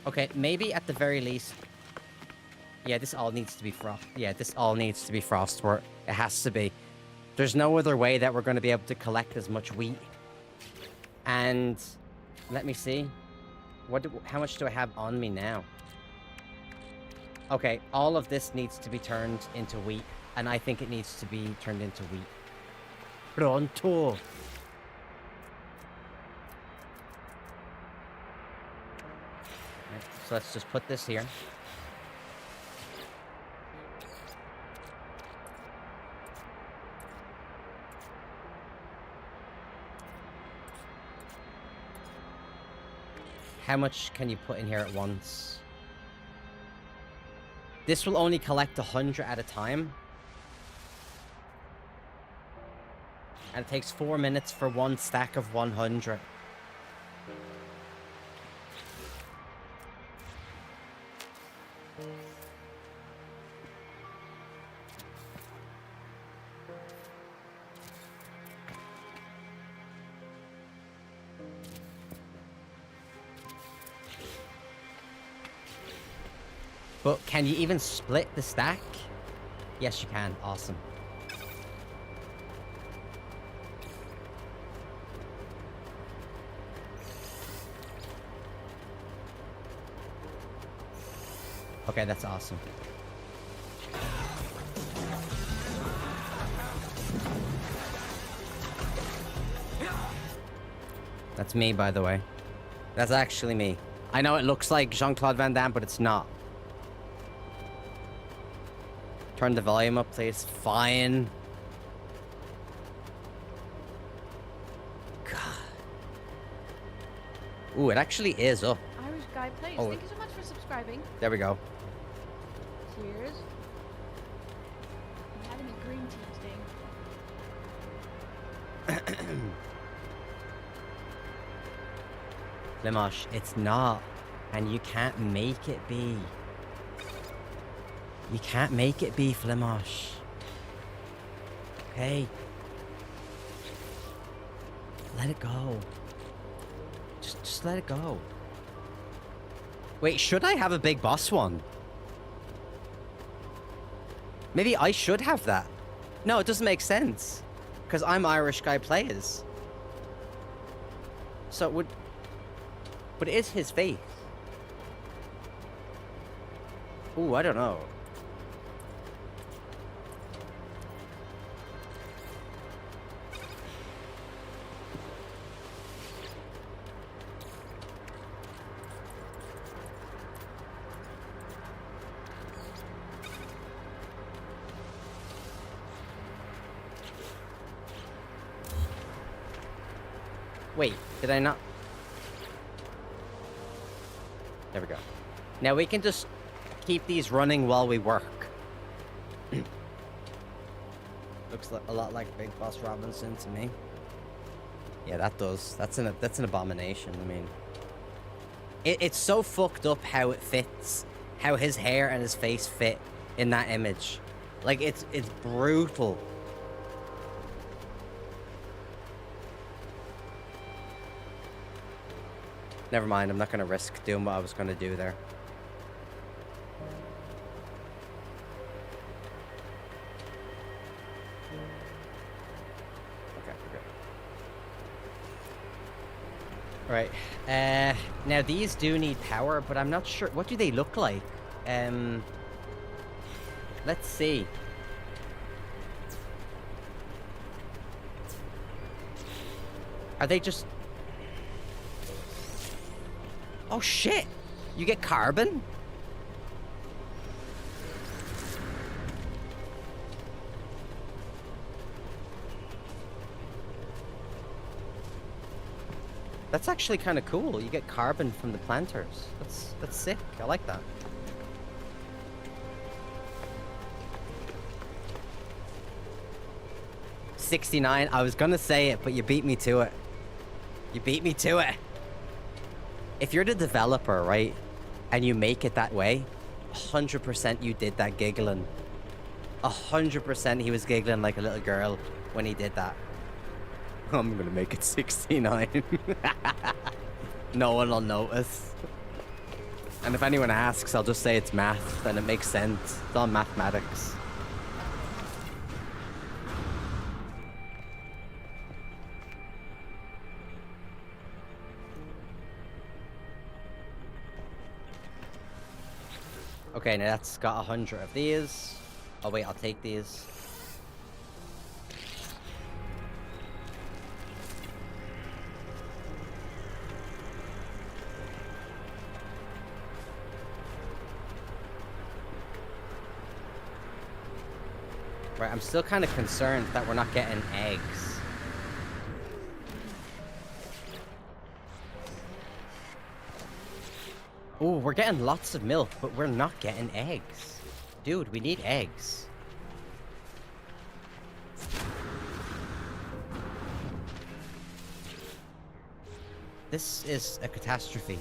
Speaker 1: Okay, maybe at the very least... Yeah, this all needs to be frost. Yeah, this all needs to be frostwork. It has to be. There's no other way that we're going to be able to collect as much wheat. And... Let me see. How much do I have on me now? Okay, all of this needs to be turned into wheat. And I think it needs to be turned into wheat. Pronto! Right, so let's just put this here. How much can you put in here at once? This will only collect 100 at a time. And it takes 4 minutes for one stack of 100. But can you even split the stack? Yes, you can. Awesome. Okay, that's awesome. That's me, by the way. That's actually me. I know it looks like Jean-Claude Van Damme, but it's not. Turn the volume up, please. Fine. God. Ooh, it actually is up.
Speaker 2: Irish Guy Plays.
Speaker 1: Oh,
Speaker 2: Thank you so much for subscribing.
Speaker 1: There we go.
Speaker 2: Cheers. I'm having a green tea today.
Speaker 1: Limosh, it's not. And you can't make it be. You can't make it be, Flimosh. Okay. let it go. Just let it go. Wait, should I have a big boss one? Maybe I should have that. No, it doesn't make sense. Because I'm Irish guy plays. So it would... But it is his face. Ooh, I don't know. Wait, did I not? There we go. Now we can just keep these running while we work. Looks a lot like Big Boss Robinson to me. Yeah, that does. That's an abomination. I mean, it's so fucked up how it fits, how his hair and his face fit in that image. Like it's brutal. Never mind, I'm not going to risk doing what I was going to do there. Okay, we're good. Alright, now these do need power, but I'm not sure. What do they look like? Let's see. Are they just... Oh shit! You get carbon? That's actually kind of cool. You get carbon from the planters. That's sick. I like that. $69. I was gonna say it, but you beat me to it. You beat me to it. If you're the developer, right, and you make it that way, 100% you did that giggling. 100% he was giggling like a little girl when he did that. I'm gonna make it 69. No one will notice. And if anyone asks, I'll just say it's math, then it makes sense. It's all mathematics. Okay, now that's got 100 of these. Oh wait, I'll take these. Right, I'm still kind of concerned that we're not getting eggs. Oh, we're getting lots of milk, but we're not getting eggs. Dude, we need eggs. This is a catastrophe.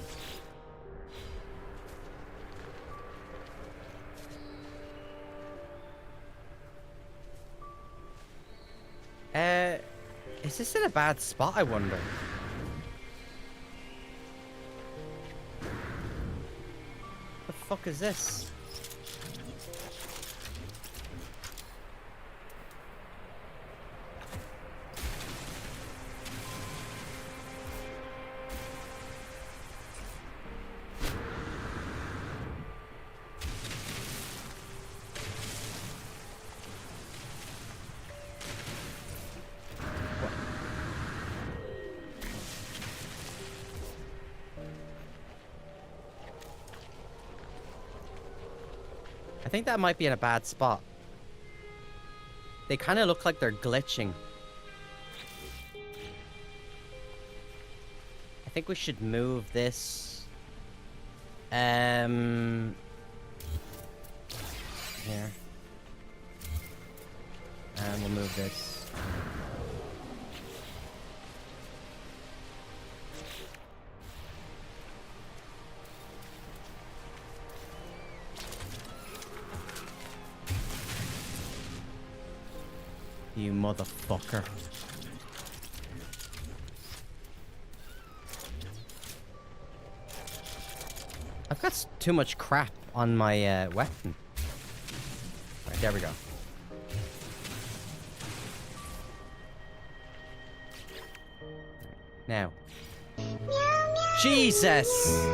Speaker 1: Is this in a bad spot, I wonder? The fuck is this? I think that might be in a bad spot. They kind of look like they're glitching. I think we should move this. Here. And we'll move this. You motherfucker. I've got too much crap on my weapon. Right, there we go. Now. Jesus!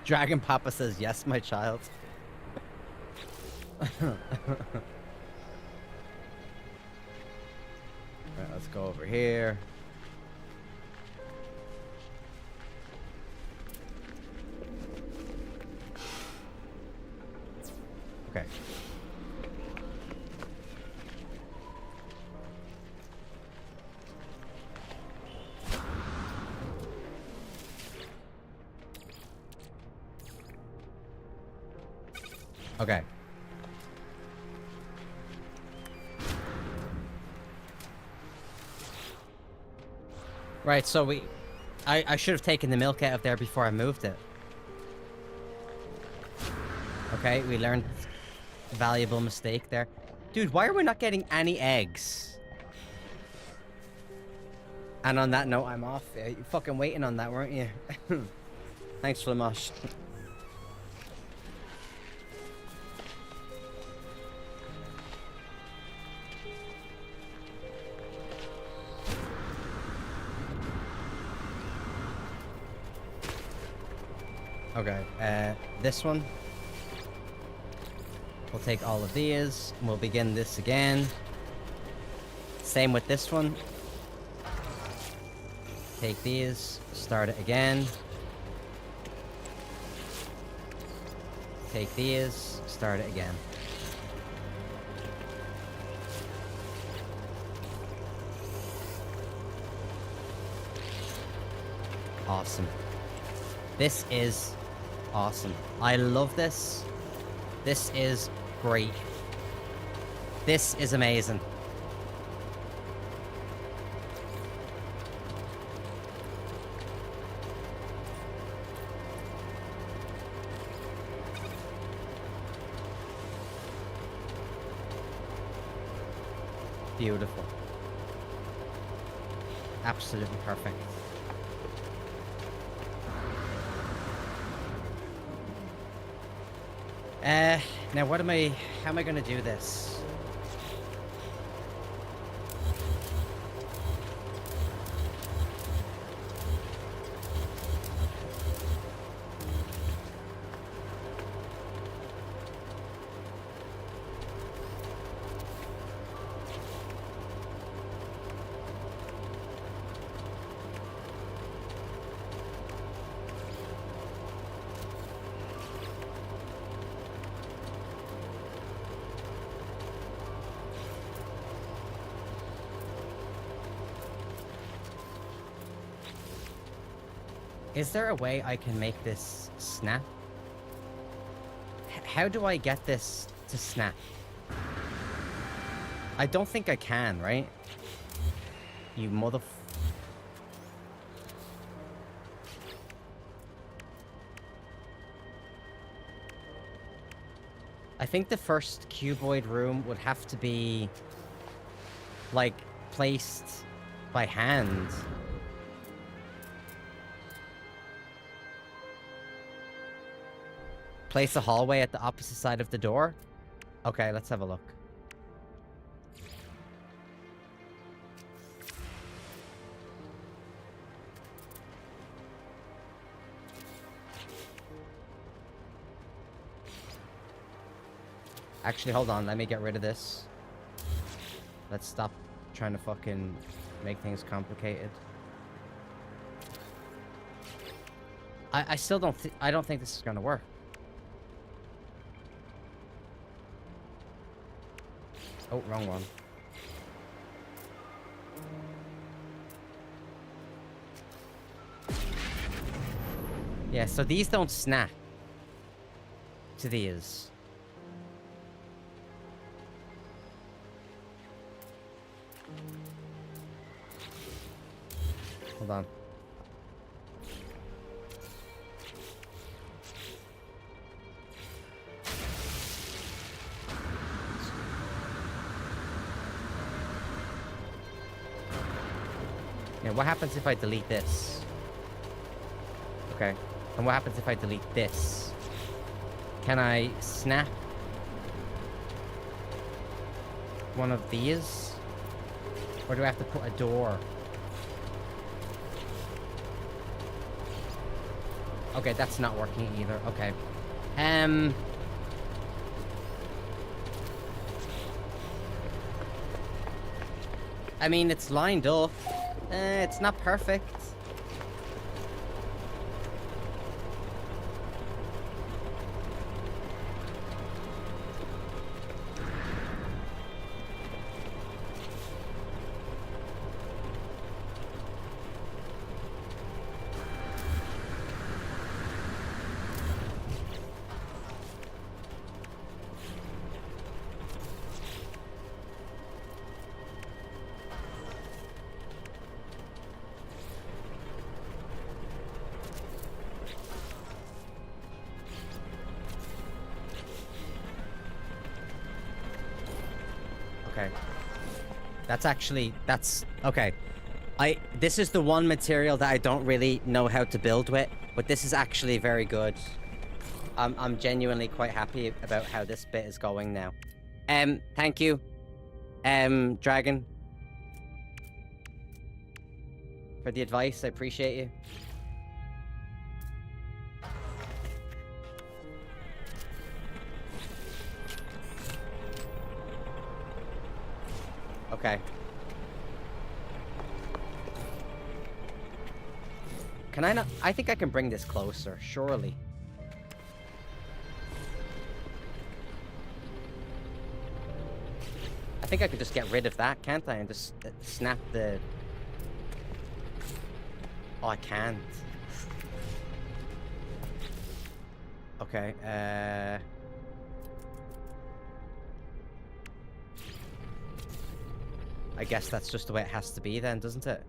Speaker 1: Dragon Papa says, yes, my child. Alright, let's go over here. Okay. Okay. Right, so I should have taken the milk out of there before I moved it. Okay, we learned a valuable mistake there. Dude, why are we not getting any eggs? And on that note, I'm off. Yeah, you fucking waiting on that, weren't you? Thanks, Flamash. Okay, this one. We'll take all of these, and we'll begin this again. Same with this one. Take these, start it again. Take these, start it again. Awesome. This is awesome. I love this. This is great. This is amazing. Beautiful. Absolutely perfect. Now how am I gonna do this? Is there a way I can make this snap? How do I get this to snap? I don't think I can, right? You motherf... I think the first cuboid room would have to be, like, placed by hand. Place a hallway at the opposite side of the door? Okay, let's have a look. Actually, hold on. Let me get rid of this. Let's stop trying to fucking make things complicated. I still don't I don't think this is gonna work. Oh, wrong one. Yeah, so these don't snap to these. Hold on. Yeah, what happens if I delete this? Okay. And what happens if I delete this? Can I snap one of these? Or do I have to put a door? Okay, that's not working either. Okay. I mean, it's lined up. It's not perfect. Okay. That's okay. This is the one material that I don't really know how to build with, but this is actually very good. I'm genuinely quite happy about how this bit is going now. Thank you. Dragon. For the advice, I appreciate you. Okay. Can I not? I think I can bring this closer, surely. I think I could just get rid of that, can't I? And just snap the... Oh, I can't. Okay, I guess that's just the way it has to be then, doesn't it?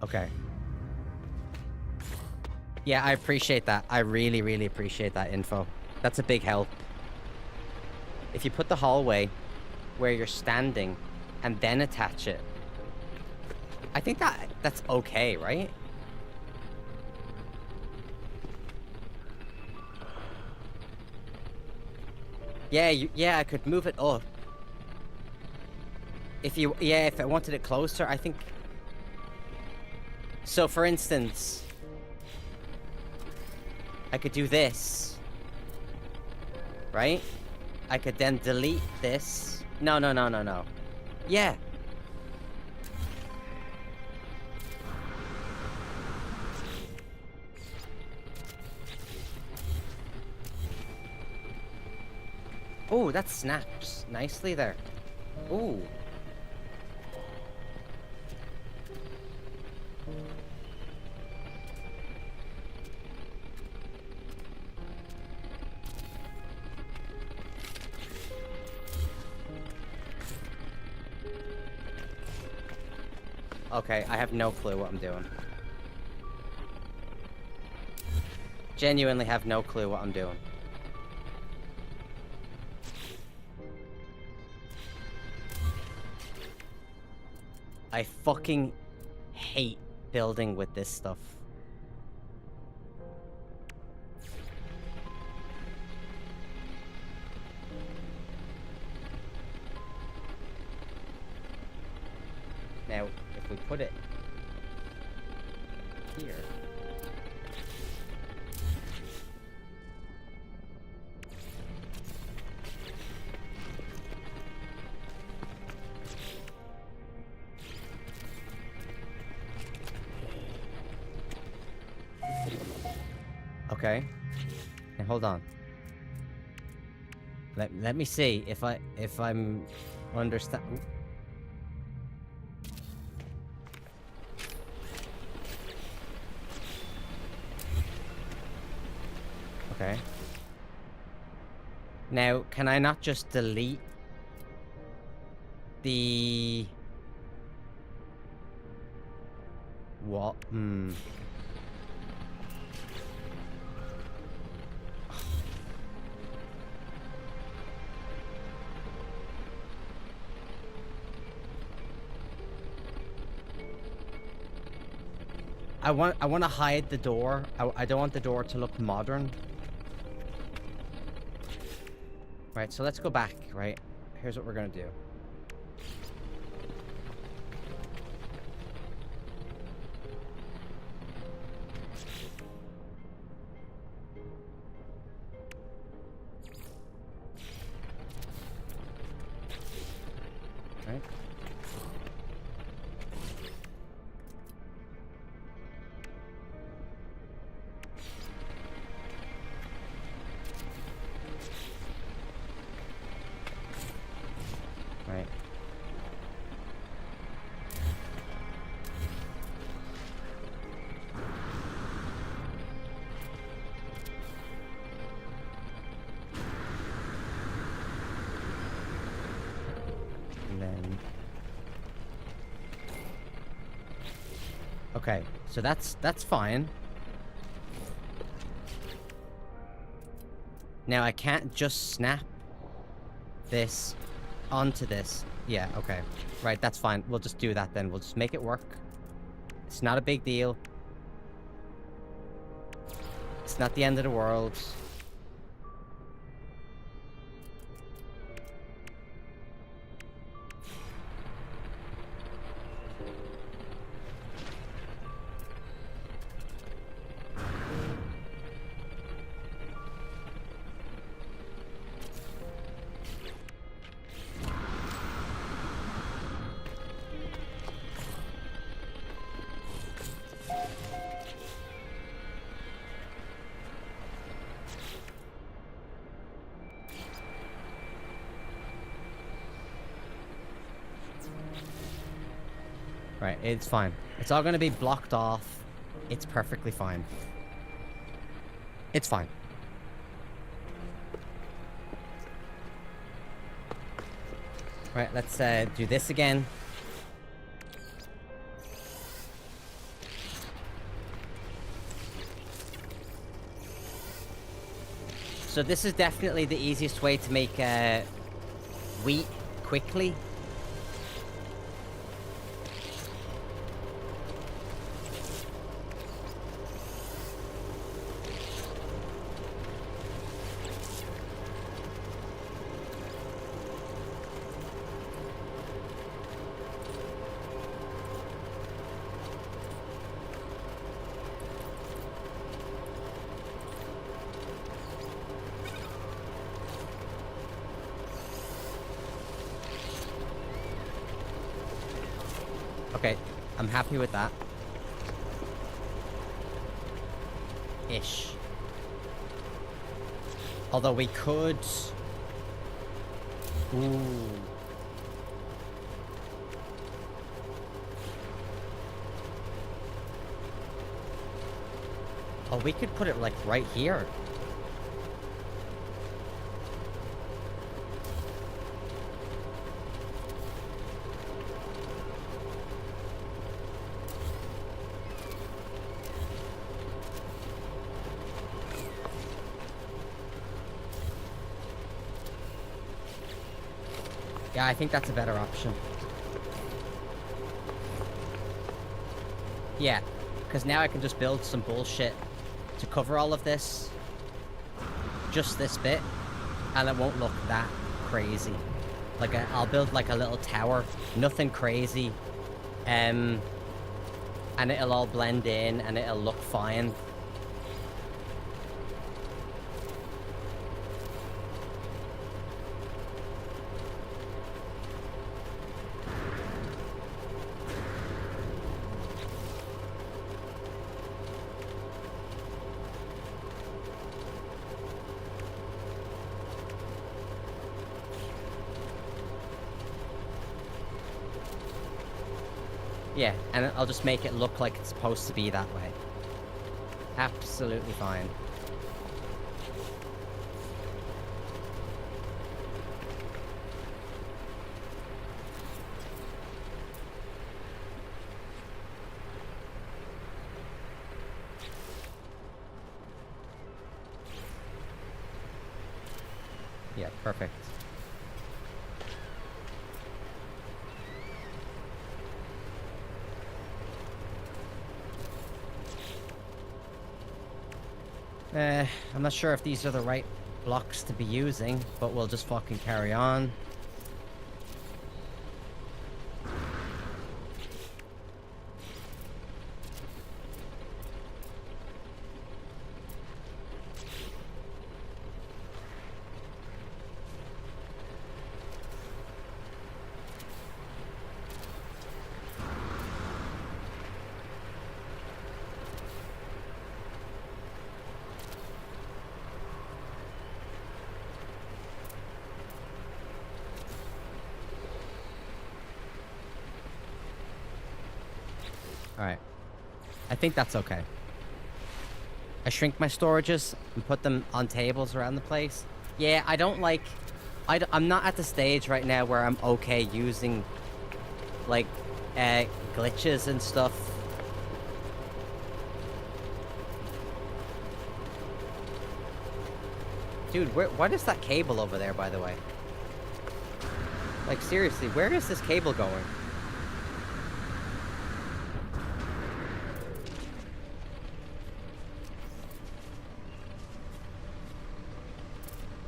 Speaker 1: Okay. Yeah, I appreciate that. I really, really appreciate that info. That's a big help. If you put the hallway where you're standing and then attach it, I think that's okay, right? Yeah, yeah, I could move it up. If I wanted it closer, I think... So, for instance, I could do this, right? I could then delete this. No. Yeah. Oh, that snaps nicely there. Ooh. Okay, I have no clue what I'm doing. Genuinely have no clue what I'm doing. I fucking hate building with this stuff. Now, if we put it here... Okay. Now, hold on. Let me see if I'm understand. Okay. Now, can I not just delete the... What? I want to hide the door. I don't want the door to look modern. Right, so let's go back, right? Here's what we're gonna do. Right. Right. And then... Okay, so that's fine. Now I can't just snap this onto this. Yeah, okay. Right, that's fine. We'll just do that then. We'll just make it work. It's not a big deal. It's not the end of the world. Right, it's fine. It's all gonna be blocked off. It's perfectly fine. It's fine. Right, let's do this again. So this is definitely the easiest way to make wheat quickly. Okay, I'm happy with that. Ish. Although we could... Ooh. Oh, we could put it, like, right here. Yeah, I think that's a better option. Yeah, because now I can just build some bullshit to cover all of this. Just this bit. And it won't look that crazy. Like, I'll build like a little tower. Nothing crazy. And it'll all blend in and it'll look fine. Yeah, and I'll just make it look like it's supposed to be that way. Absolutely fine. Yeah, perfect. I'm not sure if these are the right blocks to be using, but we'll just fucking carry on. Alright. I think that's okay. I shrink my storages and put them on tables around the place. Yeah, I don't like... I'm not at the stage right now where I'm okay using, like, glitches and stuff. Dude, what is that cable over there, by the way? Like, seriously, where is this cable going?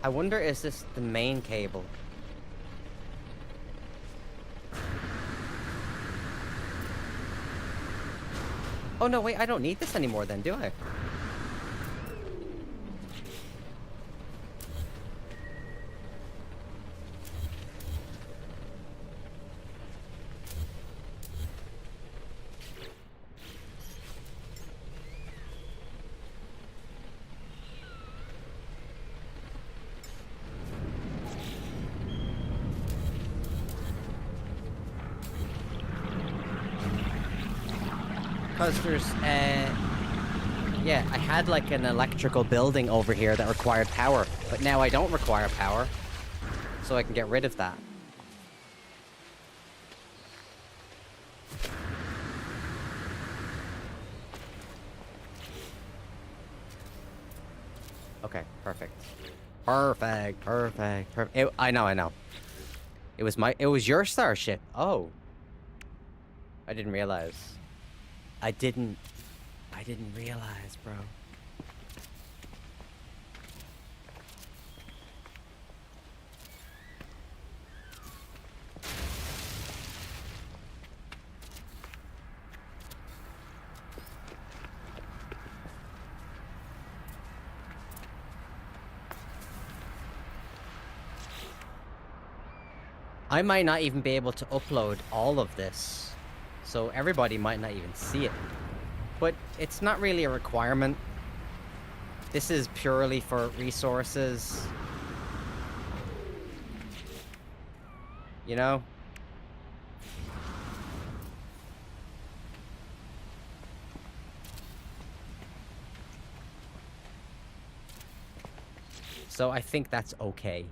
Speaker 1: I wonder, is this the main cable? Oh, no, wait, I don't need this anymore then, do I? Because there's, yeah, I had like an electrical building over here that required power, but now I don't require power, so I can get rid of that. Okay, perfect. Perfect. I know. It was your starship. Oh. I didn't realize. I didn't realize, bro. I might not even be able to upload all of this, so everybody might not even see it. But it's not really a requirement. This is purely for resources. You know? So I think that's okay.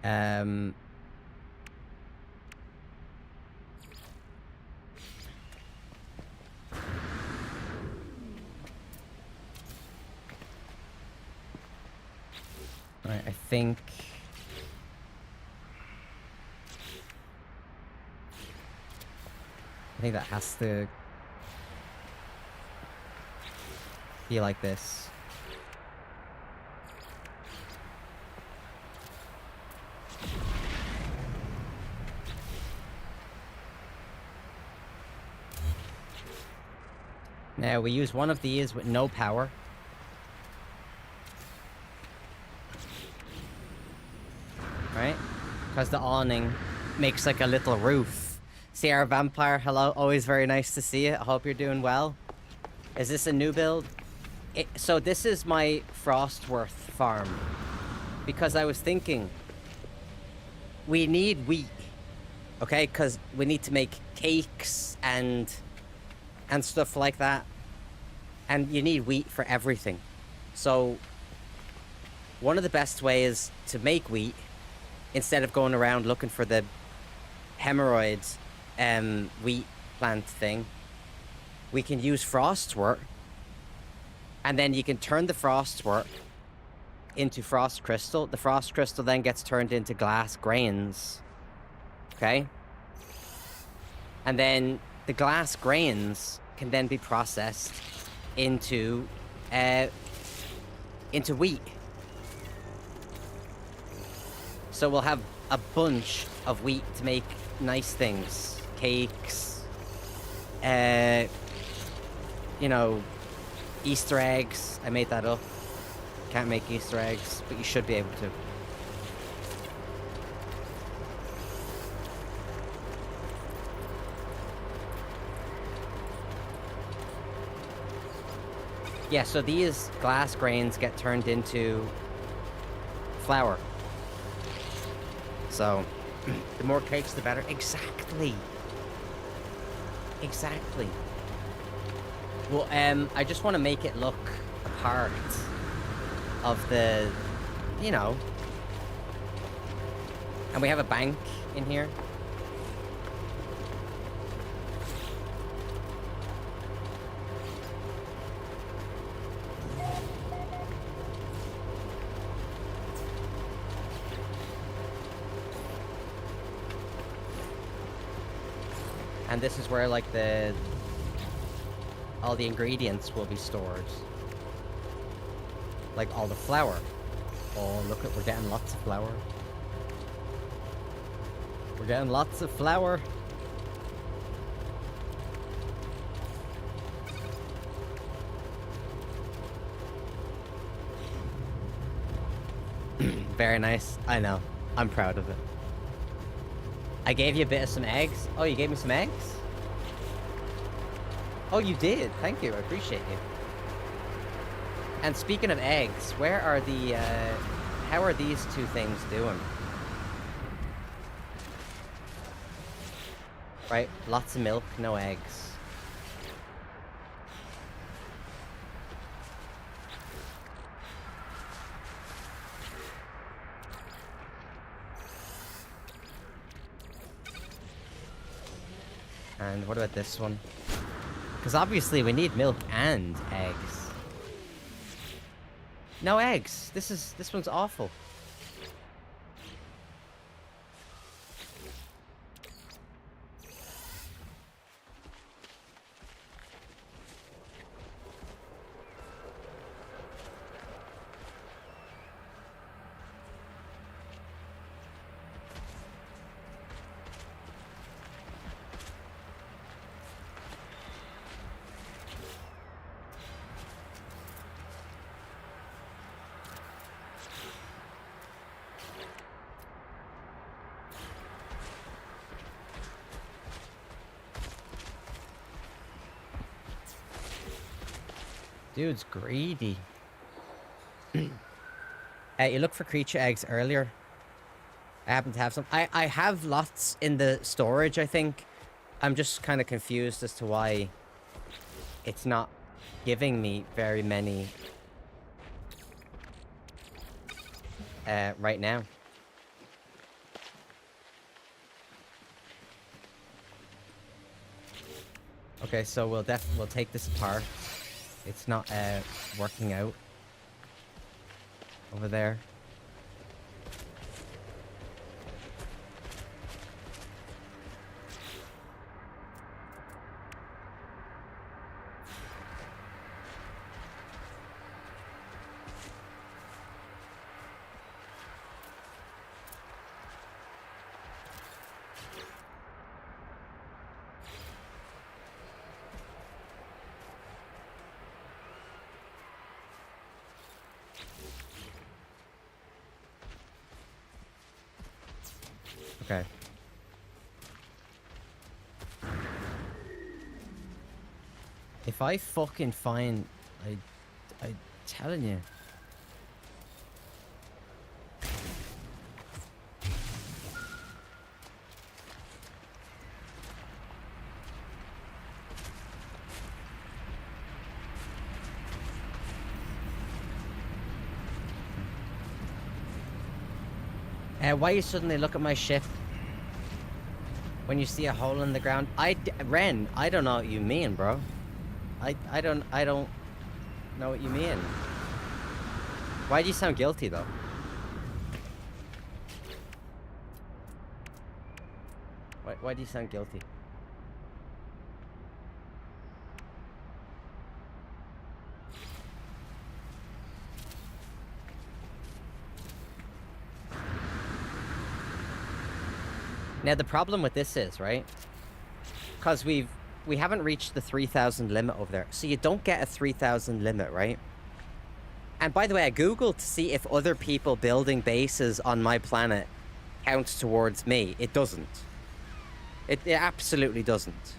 Speaker 1: Um... think... that has to be like this. Now we use one of these with no power. Right? Because the awning makes like a little roof. See our vampire, hello, always very nice to see you. I hope you're doing well. Is this a new build? So this is my Frostworth farm. Because I was thinking, we need wheat, okay? Because we need to make cakes and stuff like that. And you need wheat for everything. So one of the best ways to make wheat, instead of going around looking for the hemorrhoids wheat plant thing, we can use Frostwort, and then you can turn the Frostwort into frost crystal. The frost crystal then gets turned into glass grains, okay? And then the glass grains can then be processed into wheat. So we'll have a bunch of wheat to make nice things. Cakes, you know, Easter eggs. I made that up. Can't make Easter eggs, but you should be able to. Yeah, so these glass grains get turned into flour. So, the more cakes, the better. Exactly. Exactly. Well, I just want to make it look a part of the, you know. And we have a bank in here. And this is where, like, all the ingredients will be stored. Like, all the flour. Oh, look at, we're getting lots of flour. We're getting lots of flour. Very nice. I know. I'm proud of it. I gave you a bit of some eggs. Oh, you gave me some eggs? Oh, you did. Thank you. I appreciate you. And speaking of eggs, where are the, how are these two things doing? Right, lots of milk, no eggs. And what about this one? Because obviously we need milk and eggs. No eggs. This one's awful. Dude's greedy. You looked for creature eggs earlier. I happen to have some. I have lots in the storage, I think. I'm just kind of confused as to why it's not giving me very many right now. Okay, so we'll take this apart. It's not working out over there. Okay. If I fucking find... I'm telling you. Why you suddenly look at my ship when you see a hole in the ground? Ren, I don't know what you mean, bro. I don't know what you mean. Why do you sound guilty, though? Why do you sound guilty? Now, the problem with this is, right? Because we haven't reached the 3,000 limit over there. So you don't get a 3,000 limit, right? And by the way, I Googled to see if other people building bases on my planet counts towards me. It doesn't. It absolutely doesn't.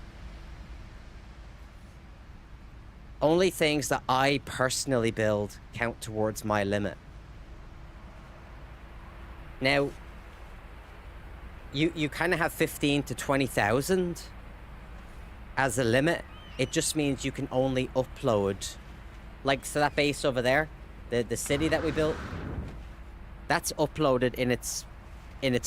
Speaker 1: Only things that I personally build count towards my limit. Now, you kind of have 15 to 20,000 as a limit. It just means you can only upload, like, so that base over there, the city that we built, that's uploaded in its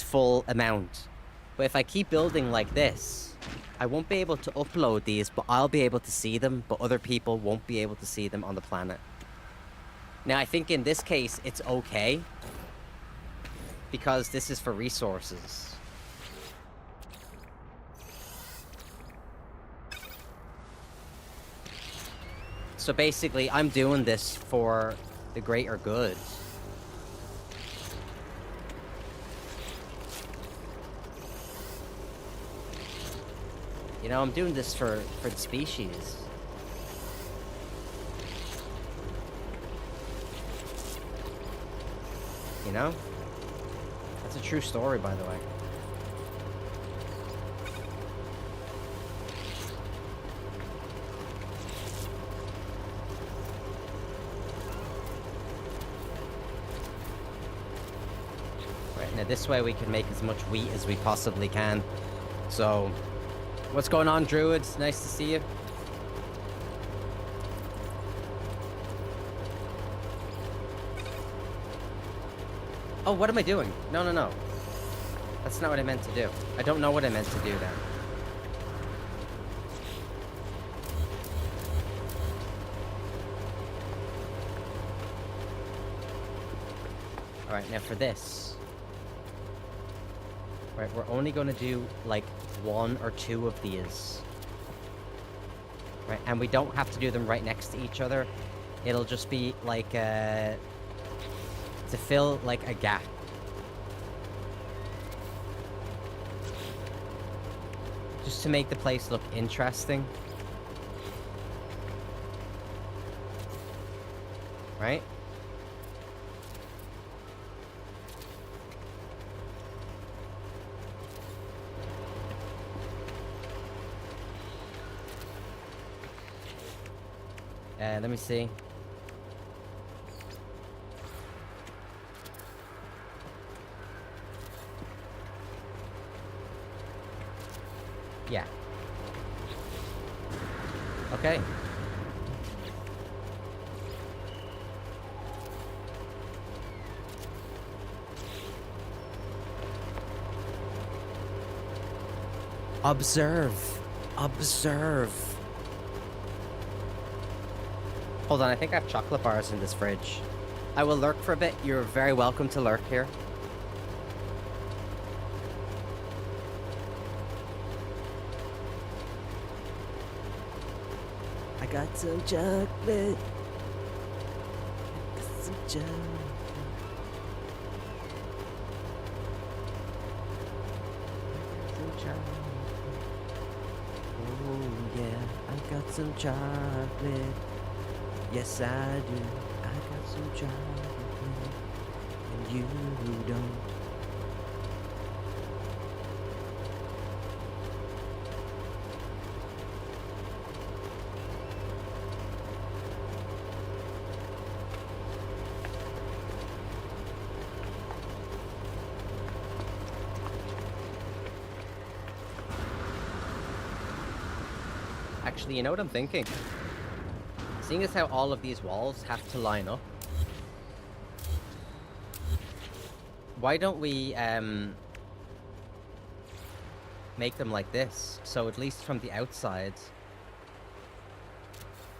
Speaker 1: full amount. But if I keep building like this, I won't be able to upload these, but I'll be able to see them, but other people won't be able to see them on the planet. Now, I think in this case, it's okay, because this is for resources. So basically, I'm doing this for the greater good. You know, I'm doing this for the species. You know? That's a true story, by the way. Now this way we can make as much wheat as we possibly can. So, what's going on, Druids? Nice to see you. Oh, what am I doing? No. That's not what I meant to do. I don't know what I meant to do then. Alright, now for this. Right, we're only going to do, like, 1 or 2 of these. Right, and we don't have to do them right next to each other. It'll just be, like, to fill, like, a gap. Just to make the place look interesting. Right? Let me see. Yeah. Okay. Observe. Observe. Hold on, I think I have chocolate bars in this fridge. I will lurk for a bit. You're very welcome to lurk here. I got some chocolate. I got some chocolate. Oh yeah, I got some chocolate. Yes, I do. I got some chocolate, and you don't. Actually, you know what I'm thinking? Seeing as how all of these walls have to line up, why don't we make them like this? So at least from the outside,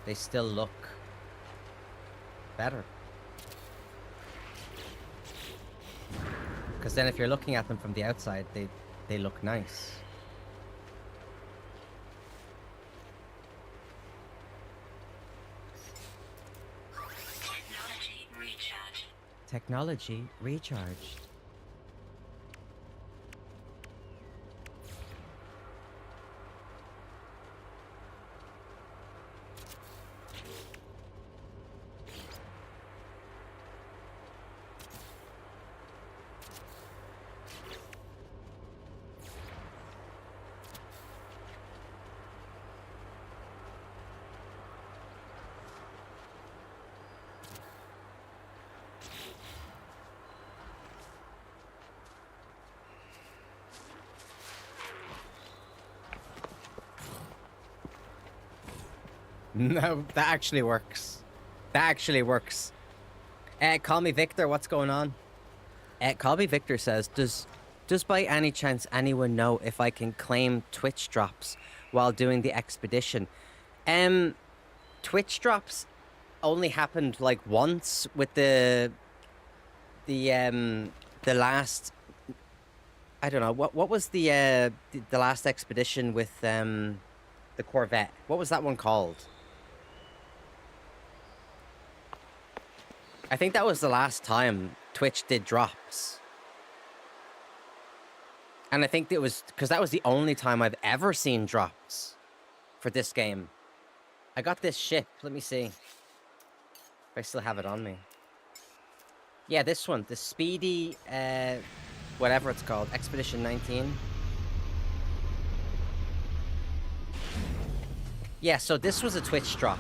Speaker 1: they still look better. Because then if you're looking at them from the outside, they look nice.
Speaker 3: Technology recharge.
Speaker 1: Technology recharged. No, that actually works. That actually works. Call me Victor, what's going on? Call me Victor says, does by any chance anyone know if I can claim Twitch drops while doing the expedition? Twitch drops only happened like once with the last, I don't know, what was the last expedition with the Corvette? What was that one called? I think that was the last time Twitch did drops. And I think it was because that was the only time I've ever seen drops for this game. I got this ship. Let me see if I still have it on me. Yeah, this one. The Speedy, whatever it's called. Expedition 19. Yeah, so this was a Twitch drop.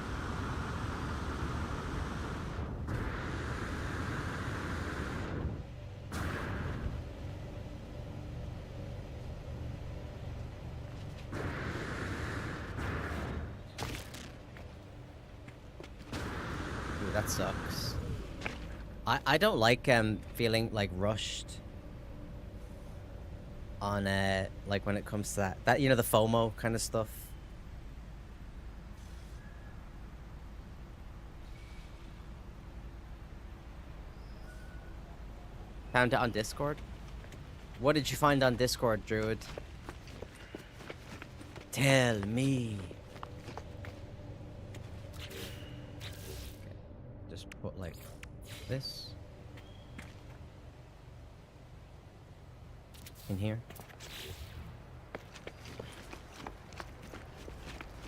Speaker 1: That sucks. I don't like feeling like rushed on like when it comes to that you know, the FOMO kind of stuff. Found it on Discord. What did you find on Discord, Druid? Tell me. Put like this in here.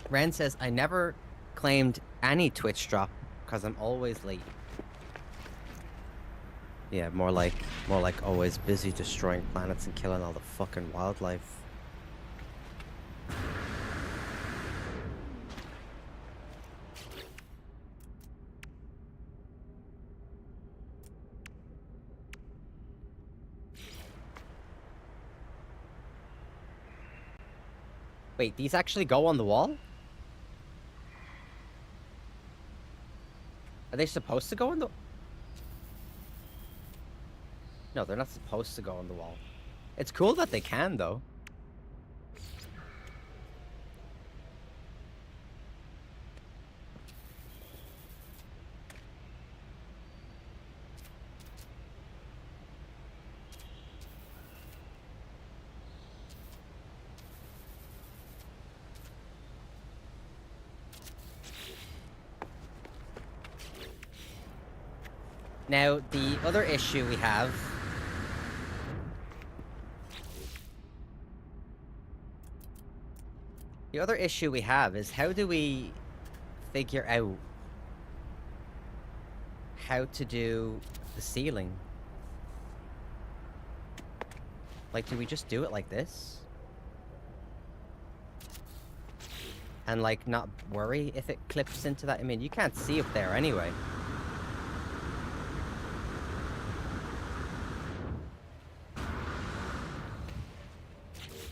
Speaker 1: Ren says, I never claimed any Twitch drop because I'm always late. Yeah, more like always busy destroying planets and killing all the fucking wildlife. Wait, these actually go on the wall? Are they supposed to go on the... No, they're not supposed to go on the wall. It's cool that they can, though. Now, the other issue we have... The other issue we have is how do we figure out how to do the ceiling? Like, do we just do it like this? And, like, not worry if it clips into that? I mean, you can't see up there anyway.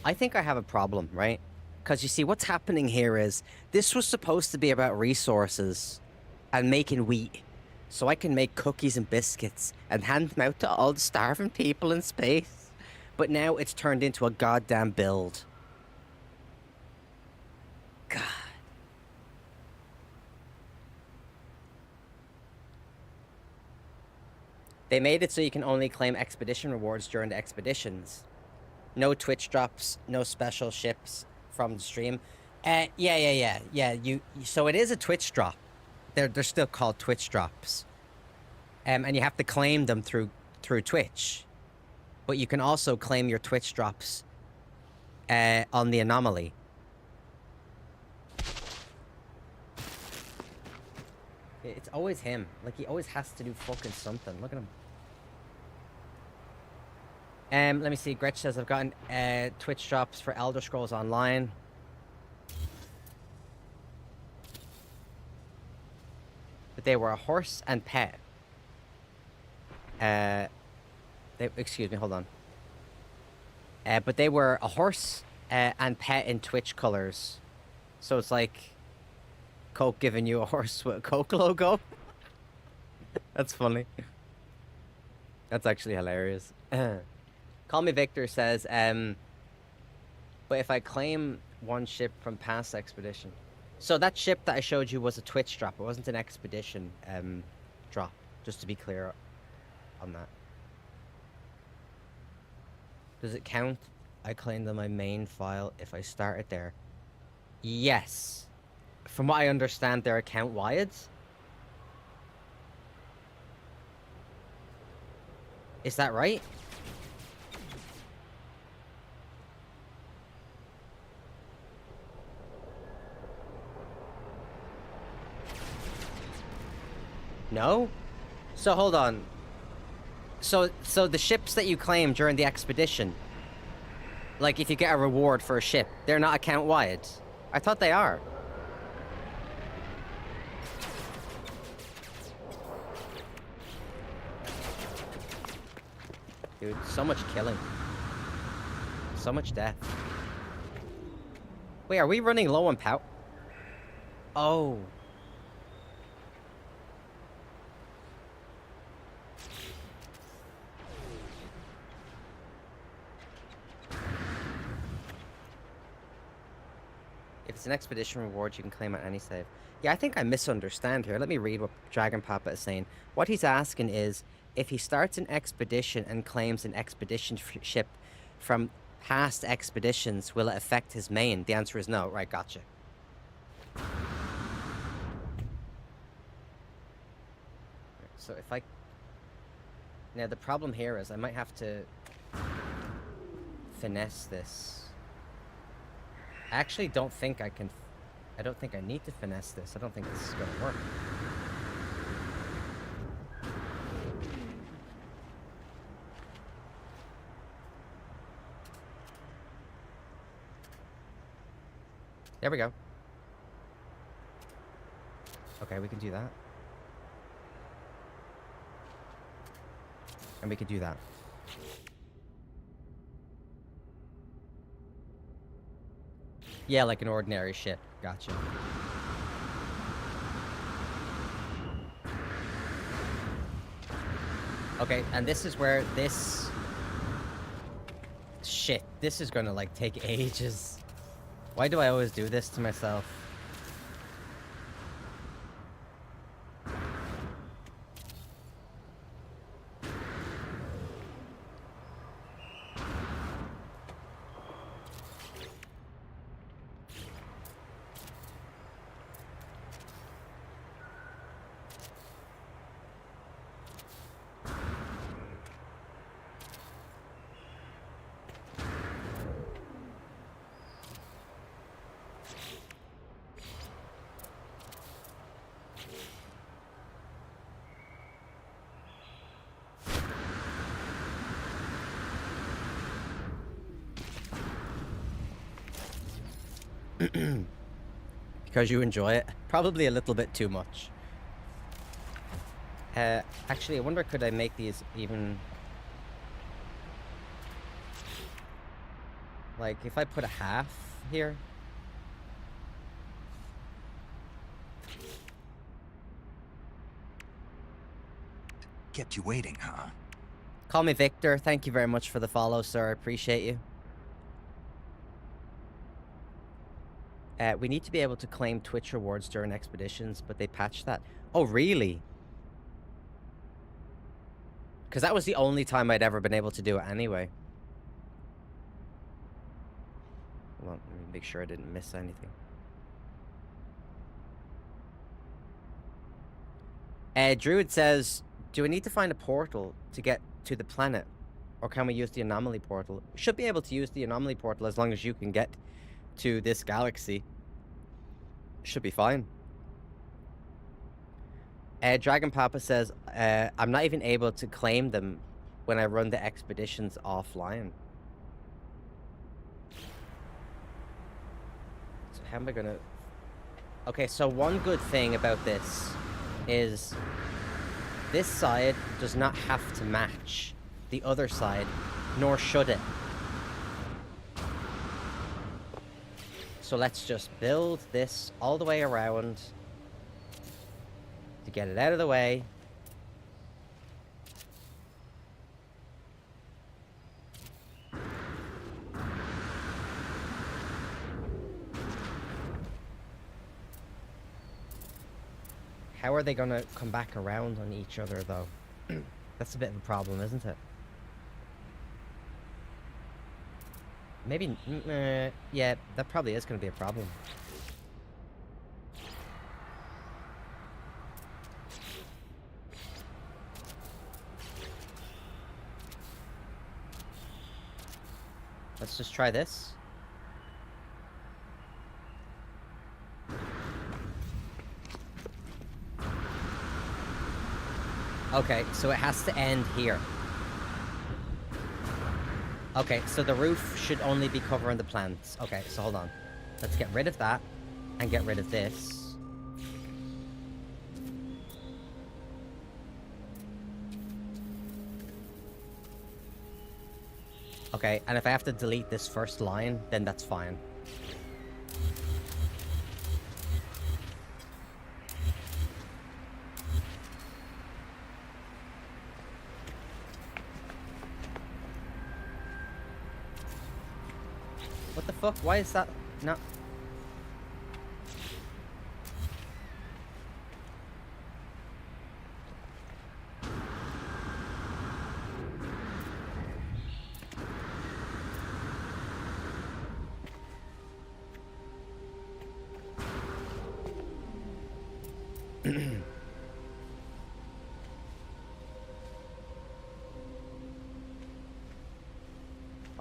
Speaker 1: I think I have a problem, right? Because you see, what's happening here is this was supposed to be about resources and making wheat. So I can make cookies and biscuits and hand them out to all the starving people in space. But now it's turned into a goddamn build. God. They made it so you can only claim expedition rewards during the expeditions. No Twitch drops, no special ships from the stream. Yeah. So it is a Twitch drop. They're still called Twitch drops. And you have to claim them through Twitch. But you can also claim your Twitch drops on the anomaly. It's always him. Like, he always has to do fucking something. Look at him. Let me see. Gretch says I've gotten Twitch drops for Elder Scrolls Online. But they were a horse and pet. Excuse me, hold on. But they were a horse and pet in Twitch colors. So it's like Coke giving you a horse with a Coke logo. That's funny. That's actually hilarious. Call Me Victor says, but if I claim one ship from past expedition. So that ship that I showed you was a Twitch drop. It wasn't an expedition drop, just to be clear on that. Does it count? I claimed on my main file if I start it there. Yes. From what I understand, they're account wide. Is that right? No? So hold on. So the ships that you claim during the expedition, like if you get a reward for a ship, they're not account wide. I thought they are. Dude, so much killing. So much death. Wait, are we running low on power? Oh. If it's an expedition reward, you can claim at any save. Yeah, I think I misunderstand here. Let me read what Dragon Papa is saying. What he's asking is, if he starts an expedition and claims an expedition ship from past expeditions, will it affect his main? The answer is no. Right, gotcha. So if I... Now, the problem here is I might have to finesse this. I actually don't think I can... I don't think I need to finesse this. I don't think this is going to work. There we go. Okay, we can do that. And we can do that. Yeah, like an ordinary ship. Gotcha. Okay, and this is where this... Shit, this is gonna, like, take ages. Why do I always do this to myself? Because you enjoy it? Probably a little bit too much. Actually, I wonder, could I make these even... Like, if I put a half here,
Speaker 5: Kept you waiting, huh?
Speaker 1: Call me Victor. Thank you very much for the follow, sir. I appreciate you. We need to be able to claim Twitch rewards during expeditions, but they patched that. Oh, really? Because that was the only time I'd ever been able to do it anyway. Hold on, let me make sure I didn't miss anything. Druid says, do we need to find a portal to get to the planet? Or can we use the anomaly portal? We should be able to use the anomaly portal as long as you can get to this galaxy. Should be fine. Dragon Papa says, I'm not even able to claim them when I run the expeditions offline. So how am I gonna... Okay, so one good thing about this is this side does not have to match the other side, nor should it. So let's just build this all the way around to get it out of the way. How are they gonna come back around on each other, though? That's a bit of a problem, isn't it? Maybe... yeah, that probably is gonna be a problem. Let's just try this. Okay, so it has to end here. Okay, so the roof should only be covering the plants. Okay, so hold on. Let's get rid of that and get rid of this. Okay, and if I have to delete this first line, then that's fine. What the fuck? Why is that not...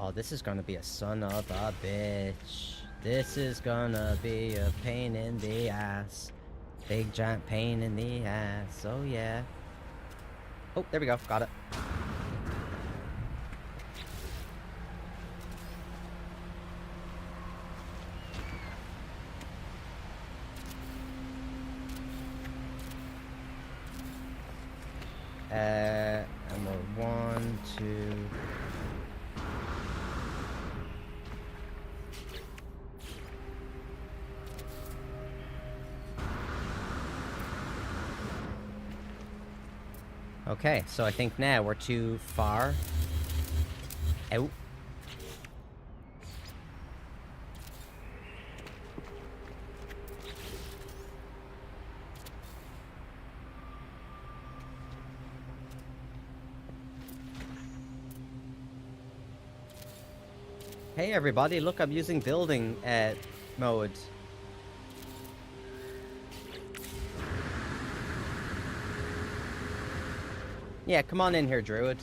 Speaker 1: Oh, this is gonna be a son of a bitch. This is gonna be a pain in the ass. Big giant pain in the ass. Oh yeah. Oh, there we go. Got it. And we're 1, 2... Okay, so I think now we're too far out. Hey everybody, look, I'm using building mode. Yeah, come on in here, Druid.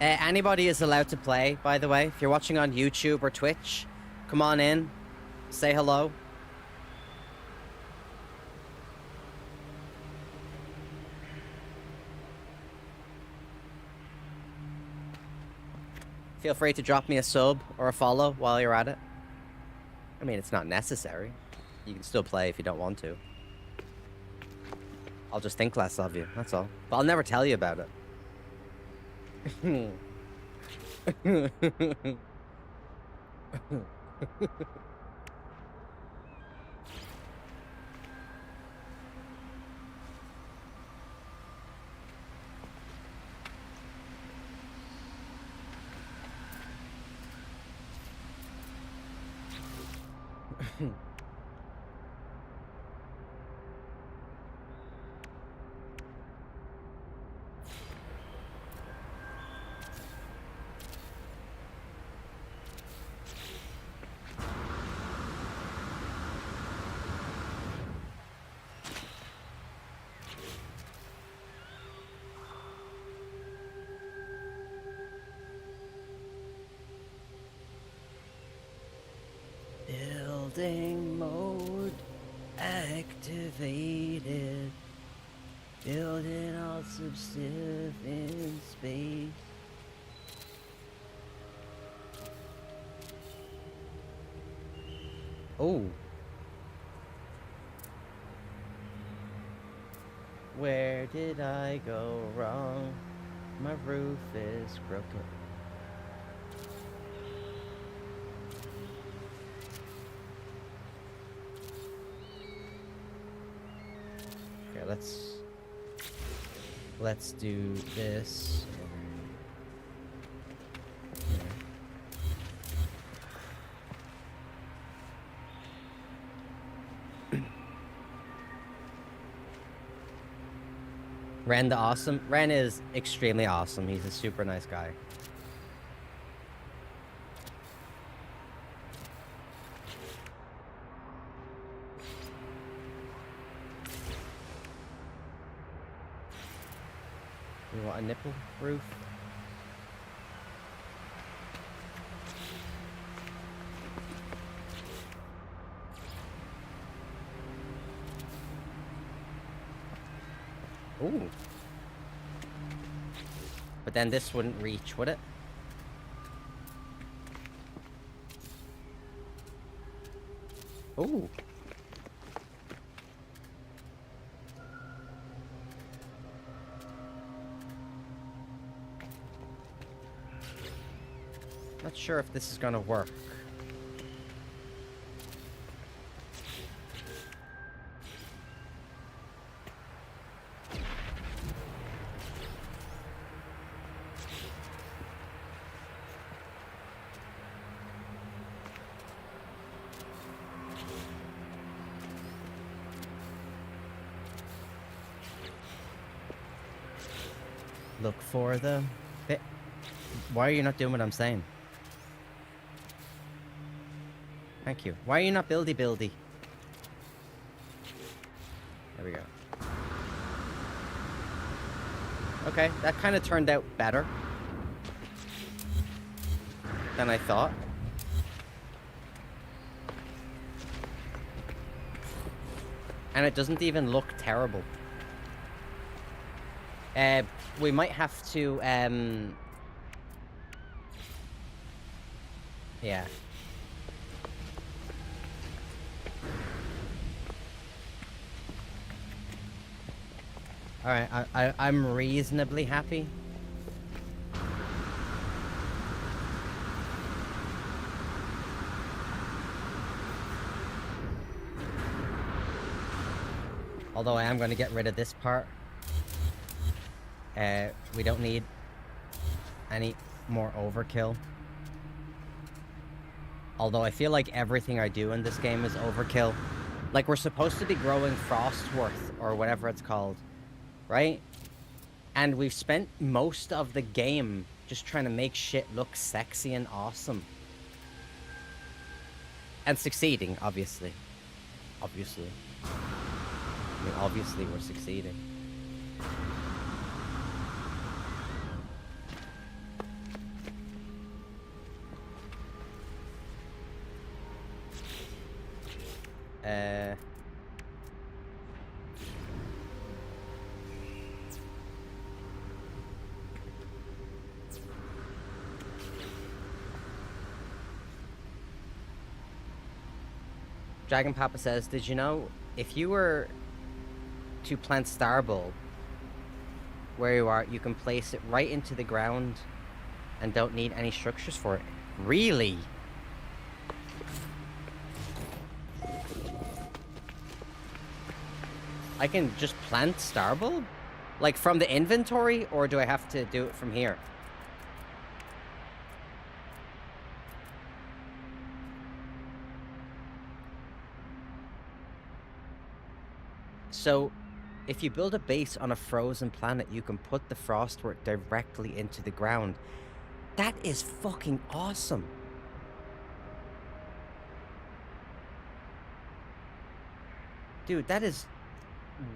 Speaker 1: Anybody is allowed to play, by the way. If you're watching on YouTube or Twitch, come on in. Say hello. Feel free to drop me a sub or a follow while you're at it. I mean, it's not necessary. You can still play if you don't want to. I'll just think less of you, that's all. But I'll never tell you about it. Building mode activated. Building all some stuff in space. Oh. Where did I go wrong? My roof is broken. Okay, let's do this. Ren the awesome. Ren is extremely awesome. He's a super nice guy. You want a nipple roof? Ooh. But then this wouldn't reach, would it? Ooh. Not sure if this is gonna work. Look for the bit. Why are you not doing what I'm saying? Thank you. Why are you not buildy? There we go. Okay, that kind of turned out better than I thought. And it doesn't even look terrible. We might have to, yeah. Alright, I'm reasonably happy. Although I am going to get rid of this part. We don't need any more overkill. Although I feel like everything I do in this game is overkill. Like, we're supposed to be growing Frostworth, or whatever it's called. Right? And we've spent most of the game just trying to make shit look sexy and awesome. And succeeding, obviously. Obviously. I mean, obviously we're succeeding. Dragon Papa says, did you know if you were to plant Starbulb where you are, you can place it right into the ground and don't need any structures for it? Really? I can just plant Starbulb? Like from the inventory, or do I have to do it from here? So, if you build a base on a frozen planet, you can put the frostwork directly into the ground. That is fucking awesome. Dude, that is...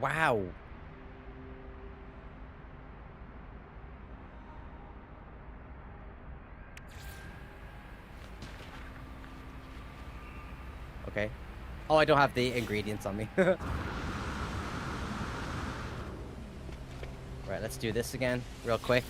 Speaker 1: Wow. Okay. Oh, I don't have the ingredients on me. Right, let's do this again, real quick.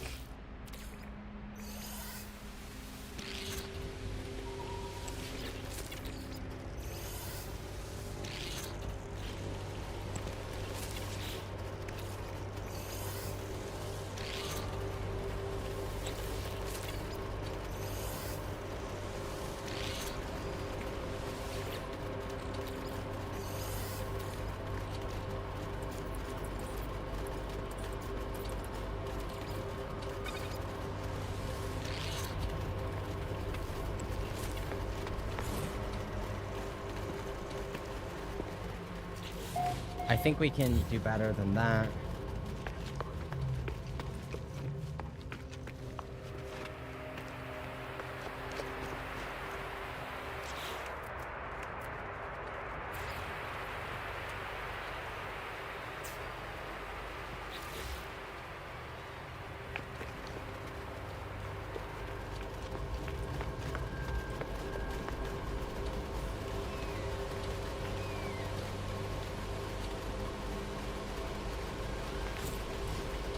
Speaker 1: I think we can do better than that.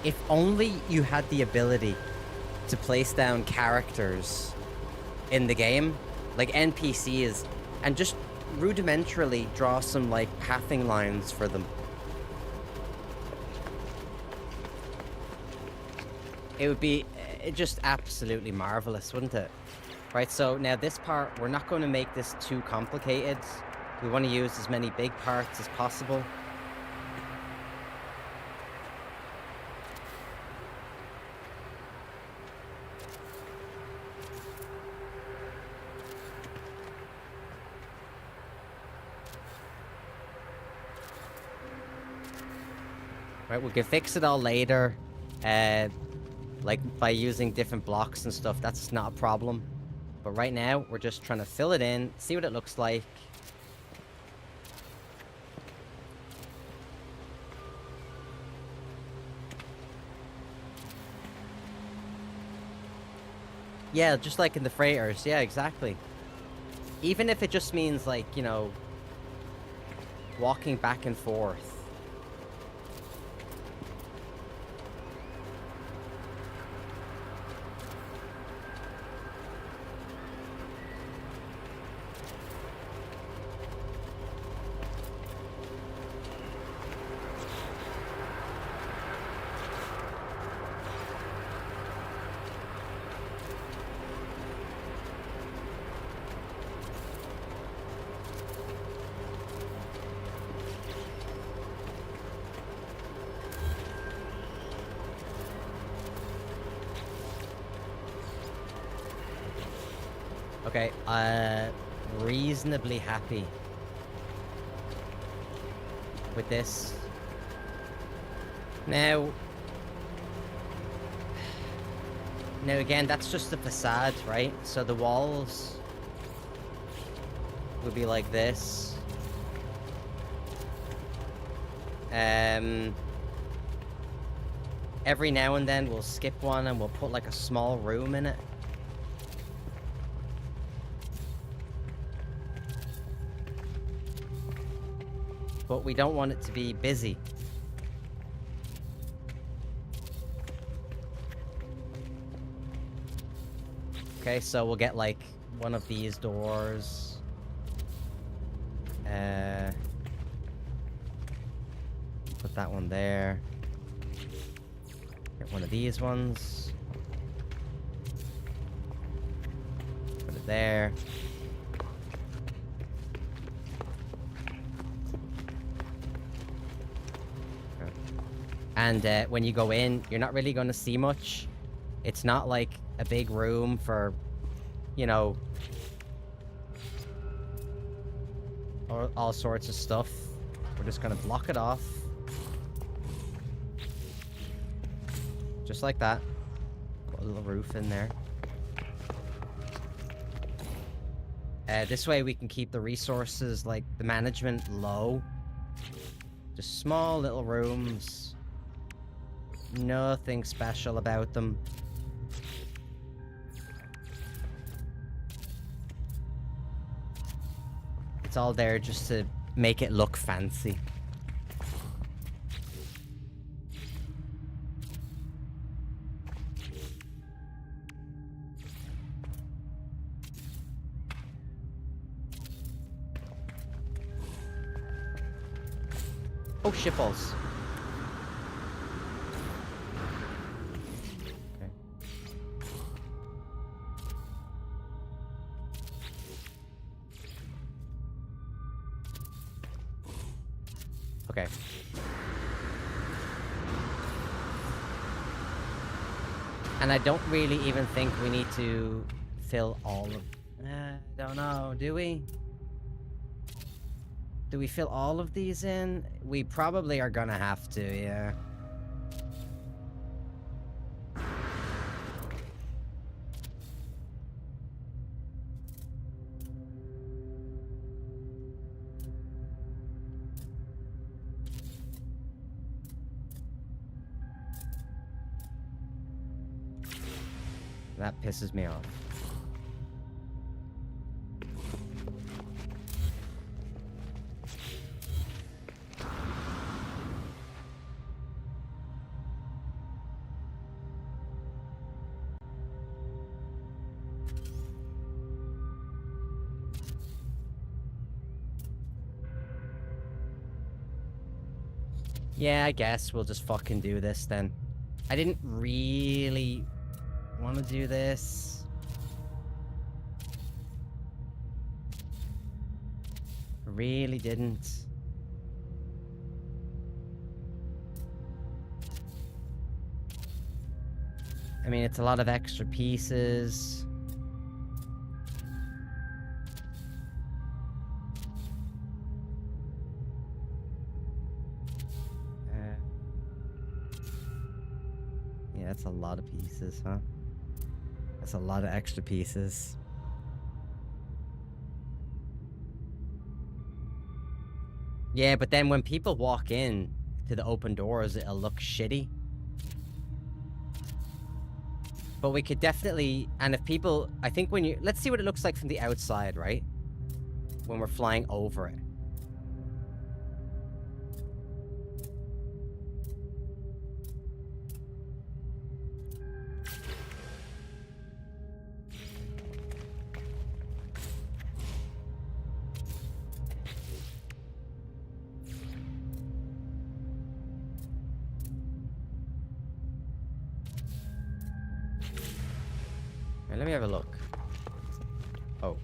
Speaker 1: If only you had the ability to place down characters in the game, like NPCs, and just rudimentarily draw some, like, pathing lines for them. It would be just absolutely marvelous, wouldn't it? Right, so now this part, we're not going to make this too complicated. We want to use as many big parts as possible. Right, we can fix it all later, like by using different blocks and stuff. That's not a problem. But right now, we're just trying to fill it in, see what it looks like. Yeah, just like in the freighters. Yeah, exactly. Even if it just means, like, you know, walking back and forth. Okay, reasonably happy with this. Now again, that's just the facade, right? So the walls would be like this. Every now and then we'll skip one and we'll put like a small room in it. But we don't want it to be busy. Okay, so we'll get like one of these doors. Put that one there. Get one of these ones. Put it there. And when you go in, you're not really going to see much. It's not like a big room for, you know, all sorts of stuff. We're just gonna block it off. Just like that. Put a little roof in there. This way we can keep the resources, like the management, low. Just small little rooms. Nothing special about them. It's all there just to make it look fancy. Oh, shitballs. Okay. Okay. And I don't really even think we need to fill all of... I don't know, do we? Do we fill all of these in? We probably are gonna have to, yeah. That pisses me off. Yeah, I guess we'll just fucking do this then. I didn't really want to do this. Really didn't. I mean, it's a lot of extra pieces. Yeah, that's a lot of pieces, huh? That's a lot of extra pieces. Yeah, but then when people walk in to the open doors, it'll look shitty. But we could definitely, and if people, I think when you, let's see what it looks like from the outside, right? When we're flying over it. Let me have a look. Oh.